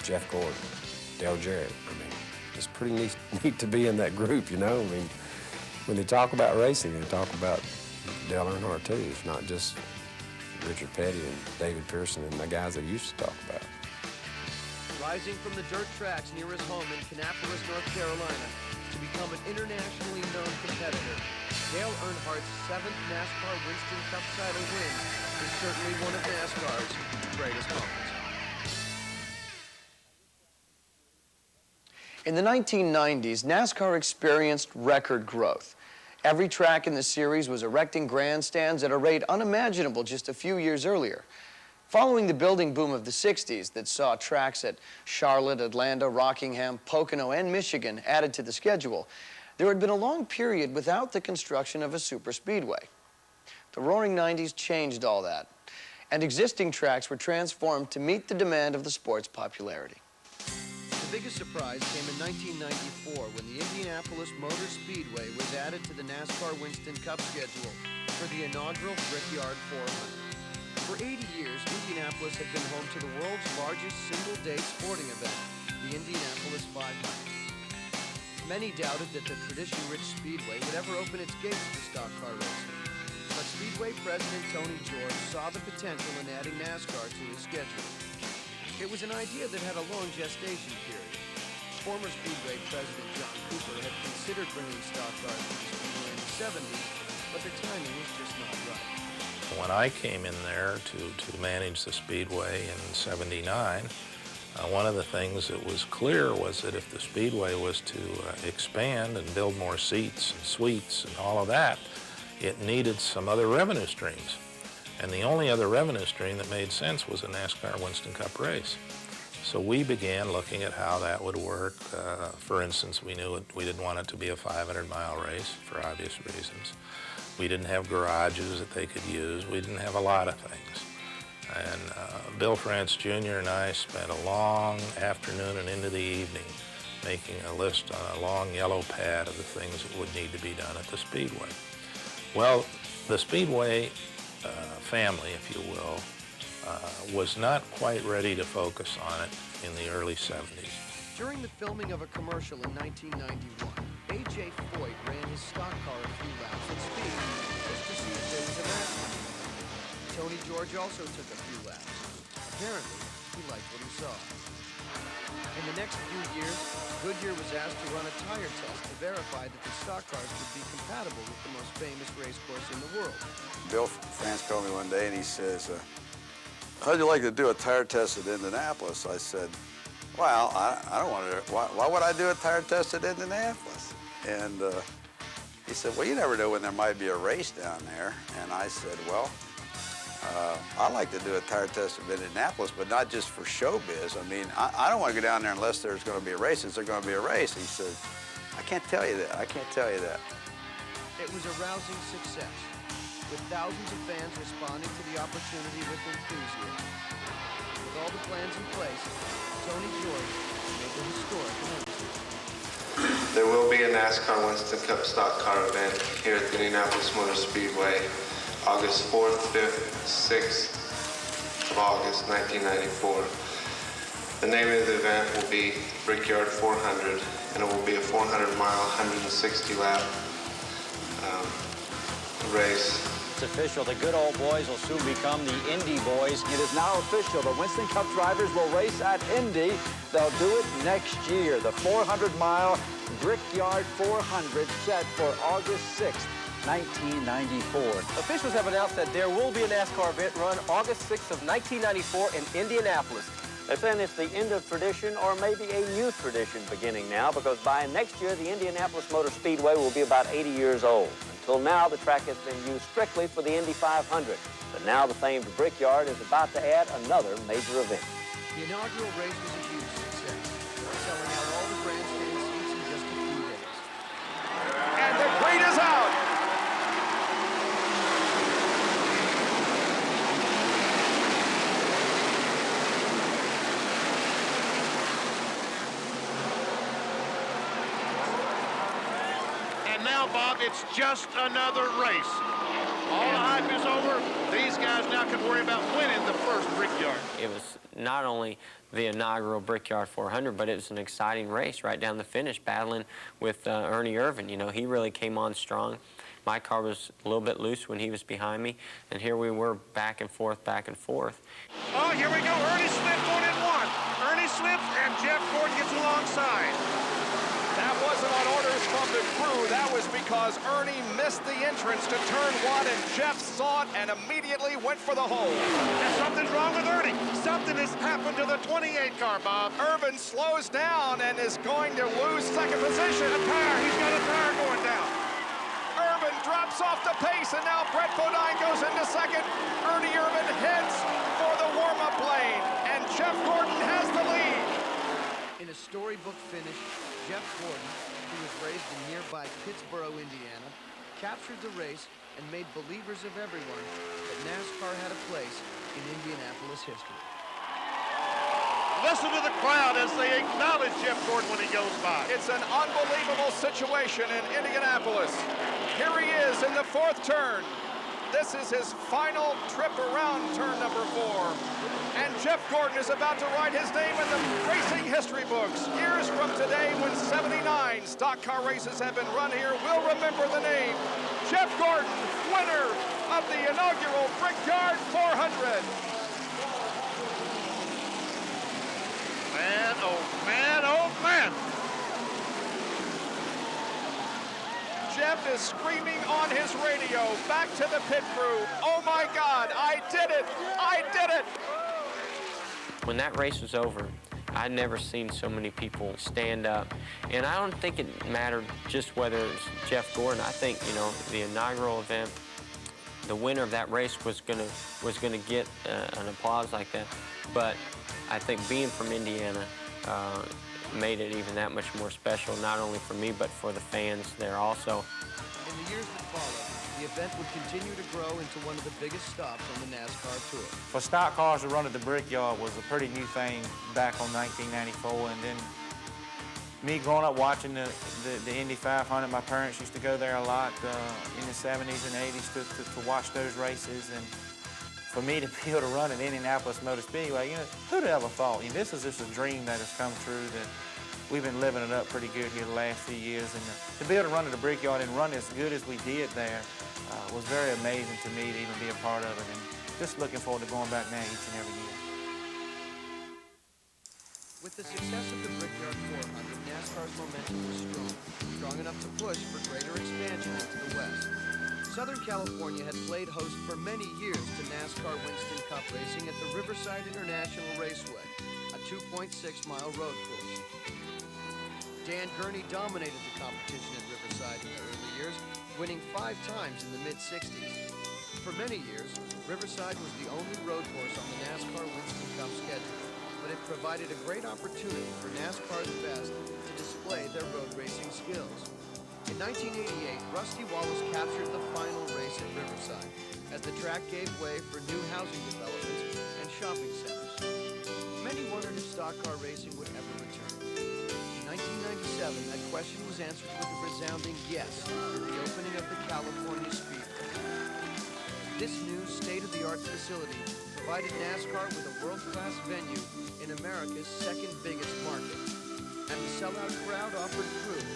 Jeff Gordon, Dale Jarrett. I mean, it's pretty neat to be in that group, you know. I mean, when they talk about racing, they talk about Dale Earnhardt too. It's not just Richard Petty and David Pearson and the guys they used to talk about. Rising from the dirt tracks near his home in Kannapolis, North Carolina, to become an internationally known competitor, Dale Earnhardt's 7th NASCAR Winston Cup title win is certainly one of NASCAR's greatest moments. In the 1990s, NASCAR experienced record growth. Every track in the series was erecting grandstands at a rate unimaginable just a few years earlier. Following the building boom of the 60s that saw tracks at Charlotte, Atlanta, Rockingham, Pocono, and Michigan added to the schedule, there had been a long period without the construction of a superspeedway. The Roaring 90s changed all that, and existing tracks were transformed to meet the demand of the sport's popularity. The biggest surprise came in 1994 when the Indianapolis Motor Speedway was added to the NASCAR Winston Cup schedule for the inaugural Brickyard 400. For 80 years, Indianapolis had been home to the world's largest single-day sporting event, the Indianapolis 500. Many doubted that the tradition-rich Speedway would ever open its gates to stock car racing. But Speedway President Tony George saw the potential in adding NASCAR to his schedule. It was an idea that had a long gestation period. Former Speedway President John Cooper had considered bringing stock cars to the Speedway in the 70s, but the timing was just not right. When I came in there to manage the Speedway in '79, one of the things that was clear was that if the Speedway was to expand and build more seats and suites and all of that, it needed some other revenue streams. And the only other revenue stream that made sense was a NASCAR Winston Cup race. So we began looking at how that would work. For instance, we knew we didn't want it to be a 500-mile race for obvious reasons. We didn't have garages that they could use. We didn't have a lot of things. And Bill France Jr. and I spent a long afternoon and into the evening making a list on a long yellow pad of the things that would need to be done at the Speedway. Well, the Speedway family, if you will, was not quite ready to focus on it in the early 70s. During the filming of a commercial in 1991, A.J. Foyt ran his stock car a few laps at speed just to see if there was an accident. Tony George also took a few laps. Apparently, he liked what he saw. In the next few years, Goodyear was asked to run a tire test to verify that the stock cars would be compatible with the most famous race course in the world. Bill France called me one day and he says, how'd you like to do a tire test at Indianapolis? I said, well, I don't want to, why would I do a tire test at Indianapolis? And he said, well, you never know when there might be a race down there. And I said, well, I like to do a tire test of Indianapolis, but not just for showbiz. I mean, I don't want to go down there unless there's going to be a race. Is there going to be a race? He said, I can't tell you that. I can't tell you that. It was a rousing success, with thousands of fans responding to the opportunity with enthusiasm. With all the plans in place, Tony George made the historic announcement. There will be a NASCAR Winston Cup stock car event here at the Indianapolis Motor Speedway, August 4th, 5th, 6th of August, 1994. The name of the event will be Brickyard 400, and it will be a 400-mile, 160-lap race. It's official. The good old boys will soon become the Indy boys. It is now official. The Winston Cup drivers will race at Indy. They'll do it next year. The 400-mile Brickyard 400 set for August 6th. 1994. Officials have announced that there will be a NASCAR event run August 6th of 1994 in Indianapolis. They're saying it's the end of tradition or maybe a new tradition beginning now, because by next year, the Indianapolis Motor Speedway will be about 80 years old. Until now, the track has been used strictly for the Indy 500. But now the famed Brickyard is about to add another major event. The inaugural race was a huge success, selling out all the grandstand seats in just a few days. And the green is out. Now, Bob, it's just another race. All the hype is over. These guys now can worry about winning the first Brickyard. It was not only the inaugural Brickyard 400, but it was an exciting race right down the finish, battling with Ernie Irvan. You know, he really came on strong. My car was a little bit loose when he was behind me, and here we were back and forth, back and forth. Oh, here we go. Ernie slipped going in one. Ernie slips, and Jeff Gordon gets alongside. That wasn't on orders from the crew. That was because Ernie missed the entrance to turn one, and Jeff saw it and immediately went for the hole. And something's wrong with Ernie. Something has happened to the 28 car, Bob. Irvin slows down and is going to lose second position. A tire. He's got a tire going down. Irvin drops off the pace, and now Brett Bodine goes into second. Ernie Irvin heads for the warm-up lane, and Jeff Gordon has the lead. In a storybook finish, Jeff Gordon, who was raised in nearby Pittsboro, Indiana, captured the race and made believers of everyone that NASCAR had a place in Indianapolis history. Listen to the crowd as they acknowledge Jeff Gordon when he goes by. It's an unbelievable situation in Indianapolis. Here he is in the fourth turn. This is his final trip around turn number 4. And Jeff Gordon is about to write his name in the racing history books. Years from today, when 79 stock car races have been run here, we'll remember the name. Jeff Gordon, winner of the inaugural Brickyard 400. Man, oh man, oh man. Jeff is screaming on his radio back to the pit crew. Oh my God, I did it! I did it! When that race was over, I'd never seen so many people stand up. And I don't think it mattered just whether it was Jeff Gordon. I think, you know, the inaugural event, the winner of that race was gonna get an applause like that. But I think being from Indiana made it even that much more special, not only for me, but for the fans there also. In the years that followed, the event would continue to grow into one of the biggest stops on the NASCAR Tour. For stock cars to run at the Brickyard was a pretty new thing back on 1994, and then me growing up watching the Indy 500, my parents used to go there a lot in the 70s and 80s to watch those races, and for me to be able to run at Indianapolis Motor Speedway, you know, who'd have ever thought? You know, this is just a dream that has come true, that we've been living it up pretty good here the last few years. And to be able to run at the Brickyard and run as good as we did there was very amazing to me to even be a part of it. And just looking forward to going back now each and every year. With the success of the Brickyard 400, NASCAR's momentum was strong enough to push for greater expansion into the West. Southern California had played host for many years to NASCAR Winston Cup racing at the Riverside International Raceway, a 2.6-mile road course. Dan Gurney dominated the competition at Riverside in the early years, winning 5 times in the mid-60s. For many years, Riverside was the only road course on the NASCAR Winston Cup schedule, but it provided a great opportunity for NASCAR's best to display their road racing skills. In 1988, Rusty Wallace captured the final race at Riverside as the track gave way for new housing developments and shopping centers. Many wondered if stock car racing would ever return. In 1997, that question was answered with a resounding yes with the opening of the California Speedway. This new state-of-the-art facility provided NASCAR with a world-class venue in America's second biggest market. And the sellout crowd offered proof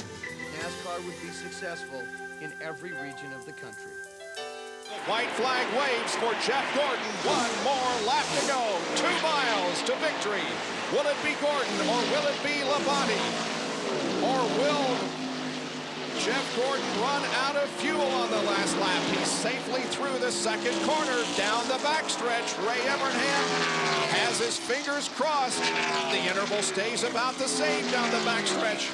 NASCAR would be successful in every region of the country. The white flag waves for Jeff Gordon. 1 more lap to go. 2 miles to victory. Will it be Gordon or will it be Labonte? Or will Jeff Gordon run out of fuel on the last lap? He's safely through the second corner. Down the backstretch, Ray Evernham has his fingers crossed. The interval stays about the same down the backstretch.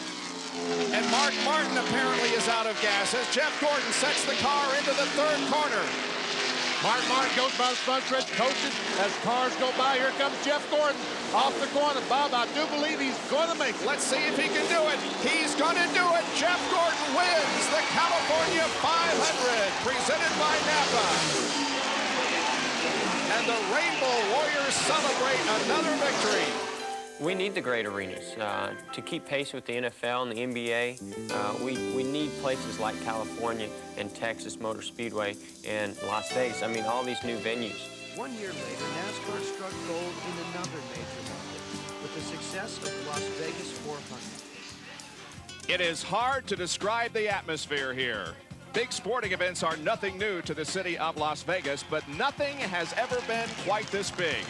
And Mark Martin apparently is out of gas as Jeff Gordon sets the car into the third corner. Mark Martin goes by the front stretch, coaches as cars go by. Here comes Jeff Gordon off the corner. Bob, I do believe he's going to make it. Let's see if he can do it. He's going to do it. Jeff Gordon wins the California 500 presented by Napa. And the Rainbow Warriors celebrate another victory. We need the great arenas to keep pace with the NFL and the NBA. We need places like California and Texas Motor Speedway and Las Vegas. I mean, all these new venues. 1 year later, NASCAR struck gold in another major market with the success of the Las Vegas 400. It is hard to describe the atmosphere here. Big sporting events are nothing new to the city of Las Vegas, but nothing has ever been quite this big.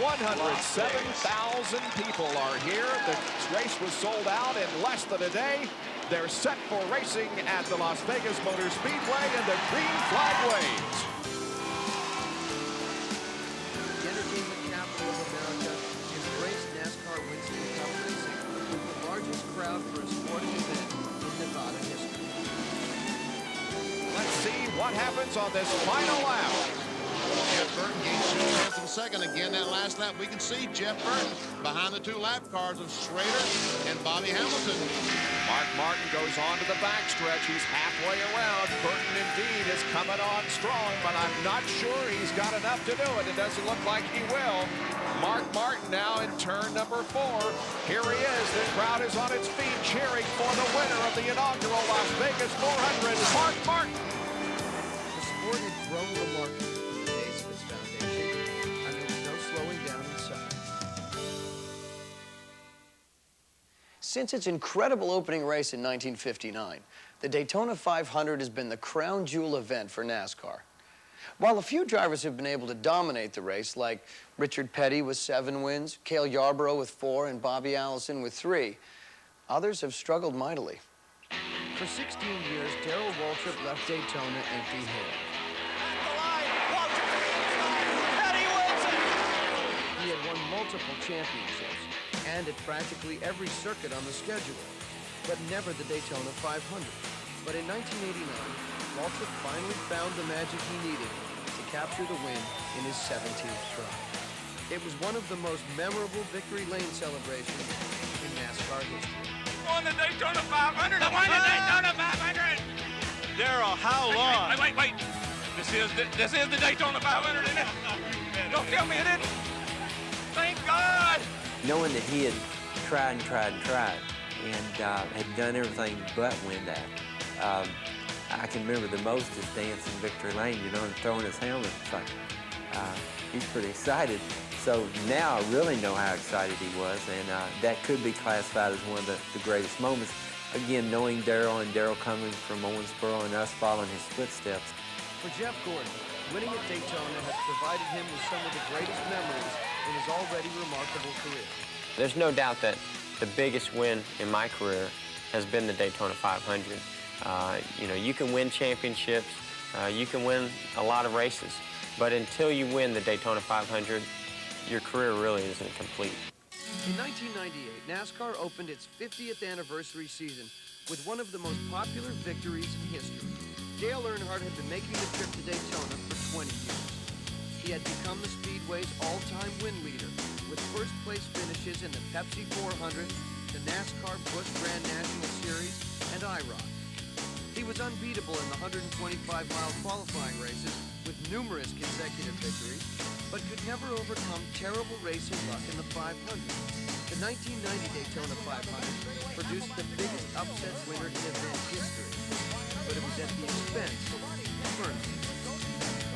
107,000 people are here. The race was sold out in less than a day. They're set for racing at the Las Vegas Motor Speedway, and the green flag waves. The entertainment capital of America embraced NASCAR Winston Cup racing with the largest crowd for a sporting event in Nevada history. Let's see what happens on this final lap. Jeff Burton gains 2 tenths of a second. Again, that last lap, we can see Jeff Burton behind the 2 lap cars of Schrader and Bobby Hamilton. Mark Martin goes on to the backstretch. He's halfway around. Burton indeed is coming on strong, but I'm not sure he's got enough to do it. It doesn't look like he will. Mark Martin now in turn number 4. Here he is. The crowd is on its feet cheering for the winner of the inaugural Las Vegas 400, Mark Martin. The sport had grown remarkably from the days of its foundation, and there was no slowing down in sight. Since its incredible opening race in 1959, the Daytona 500 has been the crown jewel event for NASCAR. While a few drivers have been able to dominate the race, like Richard Petty with 7 wins, Cale Yarborough with 4, and Bobby Allison with 3, others have struggled mightily. For 16 years, Darrell Waltrip left Daytona empty-handed. He had won multiple championships, and at practically every circuit on the schedule, but never the Daytona 500. But in 1989, Waltrip finally found the magic he needed to capture the win in his 17th try. It was one of the most memorable victory lane celebrations in NASCAR history. Won the Daytona 500! I won the Daytona 500! Darrell, how long? Wait. This is the Daytona 500, isn't it? Don't tell me it isn't. Thank God! Knowing that he had tried and had done everything but win that. I can remember the most is dancing victory lane, you know, and throwing his helmet. It's like, he's pretty excited. So now I really know how excited he was, and that could be classified as one of the greatest moments. Again, knowing Darrell and Darrell coming from Owensboro and us following his footsteps. For Jeff Gordon, winning at Daytona has provided him with some of the greatest memories in his already remarkable career. There's no doubt that the biggest win in my career has been the Daytona 500. You know, you can win championships, you can win a lot of races, but until you win the Daytona 500, your career really isn't complete. In 1998, NASCAR opened its 50th anniversary season with one of the most popular victories in history. Dale Earnhardt had been making the trip to Daytona for 20 years. He had become the Speedway's all-time win leader, with first-place finishes in the Pepsi 400, the NASCAR Busch Grand National Series, and IROC. He was unbeatable in the 125-mile qualifying races with numerous consecutive victories, but could never overcome terrible racing luck in the 500. The 1990 Daytona 500 produced the biggest upset winner in event history, but it was at the expense of Earnhardt.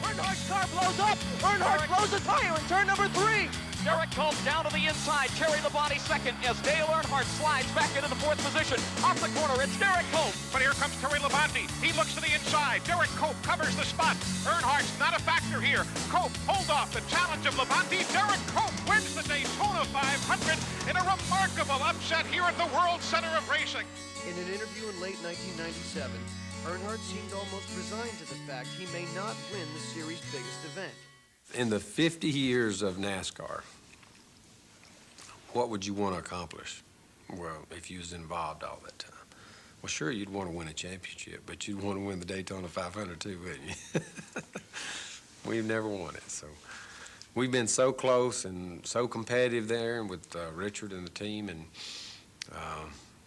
Earnhardt's car blows up! Earnhardt blows a tire in turn number 3! Derek Cope down to the inside, Terry Labonte second as Dale Earnhardt slides back into the 4th position. Off the corner, it's Derek Cope. But here comes Terry Labonte. He looks to the inside. Derek Cope covers the spot. Earnhardt's not a factor here. Cope hold off the challenge of Labonte. Derek Cope wins the Daytona 500 in a remarkable upset here at the World Center of Racing. In an interview in late 1997, Earnhardt seemed almost resigned to the fact he may not win the series' biggest event. In the 50 years of NASCAR, what would you want to accomplish? Well, if you was involved all that time. Well, sure, you'd want to win a championship, but you'd want to win the Daytona 500 too, wouldn't you? We've never won it, so we've been so close and so competitive there with Richard and the team, and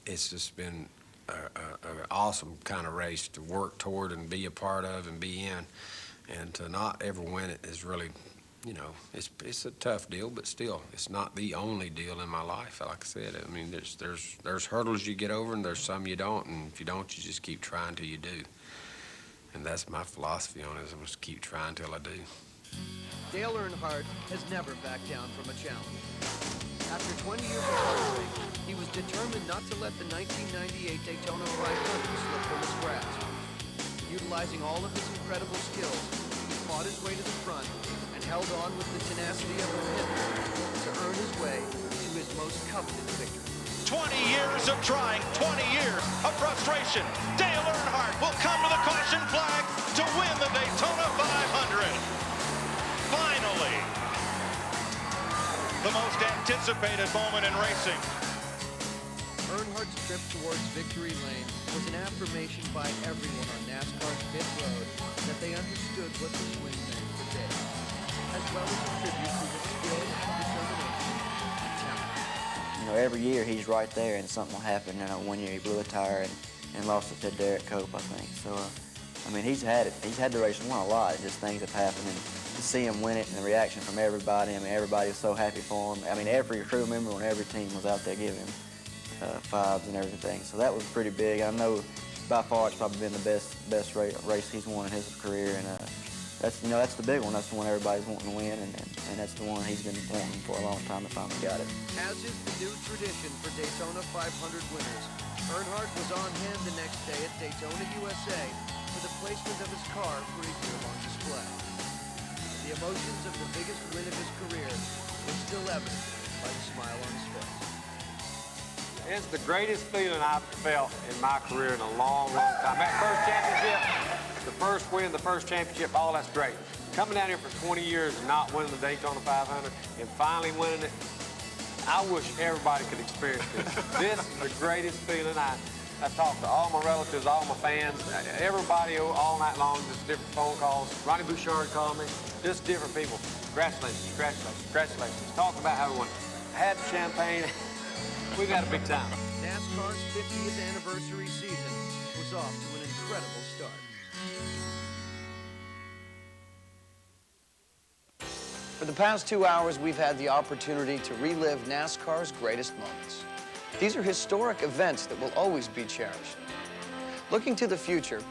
it's just been an awesome kind of race to work toward and be a part of and be in. And to not ever win it is really, you know, it's a tough deal, but still, it's not the only deal in my life. Like I said, I mean, there's hurdles you get over, and there's some you don't, and if you don't, you just keep trying till you do. And that's my philosophy on it, is I'm just keep trying till I do. Dale Earnhardt has never backed down from a challenge. After 20 years of hard work, he was determined not to let the 1998 Daytona 500 slip from his grasp. Utilizing all of his incredible skills, he fought his way to the front and held on with the tenacity of a pit to earn his way to his most coveted victory. 20 years of trying, 20 years of frustration. Dale Earnhardt will come to the caution flag to win the Daytona 500. Finally, the most anticipated moment in racing. Earnhardt's trip towards victory lane was an affirmation by everyone on NASCAR's pit road that they understood what this win meant for Dale, as well as a tribute to his skill, determination, and talent. You know, every year he's right there and something will happen. You know, one year he blew a tire and lost it to Derek Cope, I think. So, I mean, he's had the race won a lot. Just things have happened, and to see him win it and the reaction from everybody, I mean, everybody was so happy for him. I mean, every crew member on every team was out there giving him fives and everything. So that was pretty big. I know by far it's probably been the best race he's won in his career, and that's the big one. That's the one everybody's wanting to win, and that's the one he's been wanting for a long time to finally got it. As is the new tradition for Daytona 500 winners, Earnhardt was on hand the next day at Daytona, USA for the placement of his car for a year-long display. The emotions of the biggest win of his career were still evident by the smile on his face. It's the greatest feeling I've felt in my career in a long, long time. That first championship, the first win, the first championship, all that's great. Coming down here for 20 years and not winning the Daytona 500 and finally winning it, I wish everybody could experience this. This is the greatest feeling. I've talked to all my relatives, all my fans, everybody all night long, just different phone calls. Ronnie Bouchard called me, just different people. Congratulations, congratulations, congratulations. Talk about how everyone had champagne. We've had a big time. NASCAR's 50th anniversary season was off to an incredible start. For the past 2 hours, we've had the opportunity to relive NASCAR's greatest moments. These are historic events that will always be cherished. Looking to the future,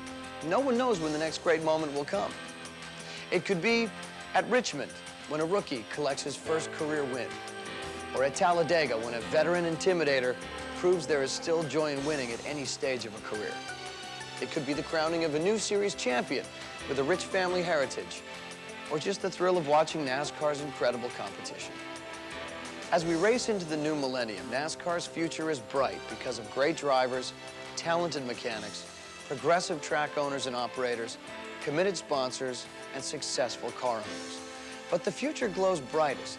no one knows when the next great moment will come. It could be at Richmond when a rookie collects his first career win. Or at Talladega, when a veteran intimidator proves there is still joy in winning at any stage of a career. It could be the crowning of a new series champion with a rich family heritage, or just the thrill of watching NASCAR's incredible competition. As we race into the new millennium, NASCAR's future is bright because of great drivers, talented mechanics, progressive track owners and operators, committed sponsors, and successful car owners. But the future glows brightest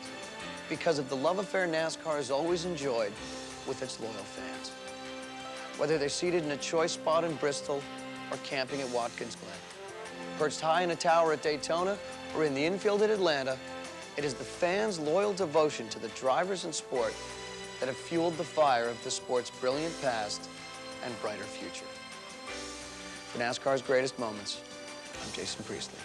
because of the love affair NASCAR has always enjoyed with its loyal fans. Whether they're seated in a choice spot in Bristol or camping at Watkins Glen, perched high in a tower at Daytona or in the infield at Atlanta, it is the fans' loyal devotion to the drivers and sport that have fueled the fire of the sport's brilliant past and brighter future. For NASCAR's greatest moments, I'm Jason Priestley.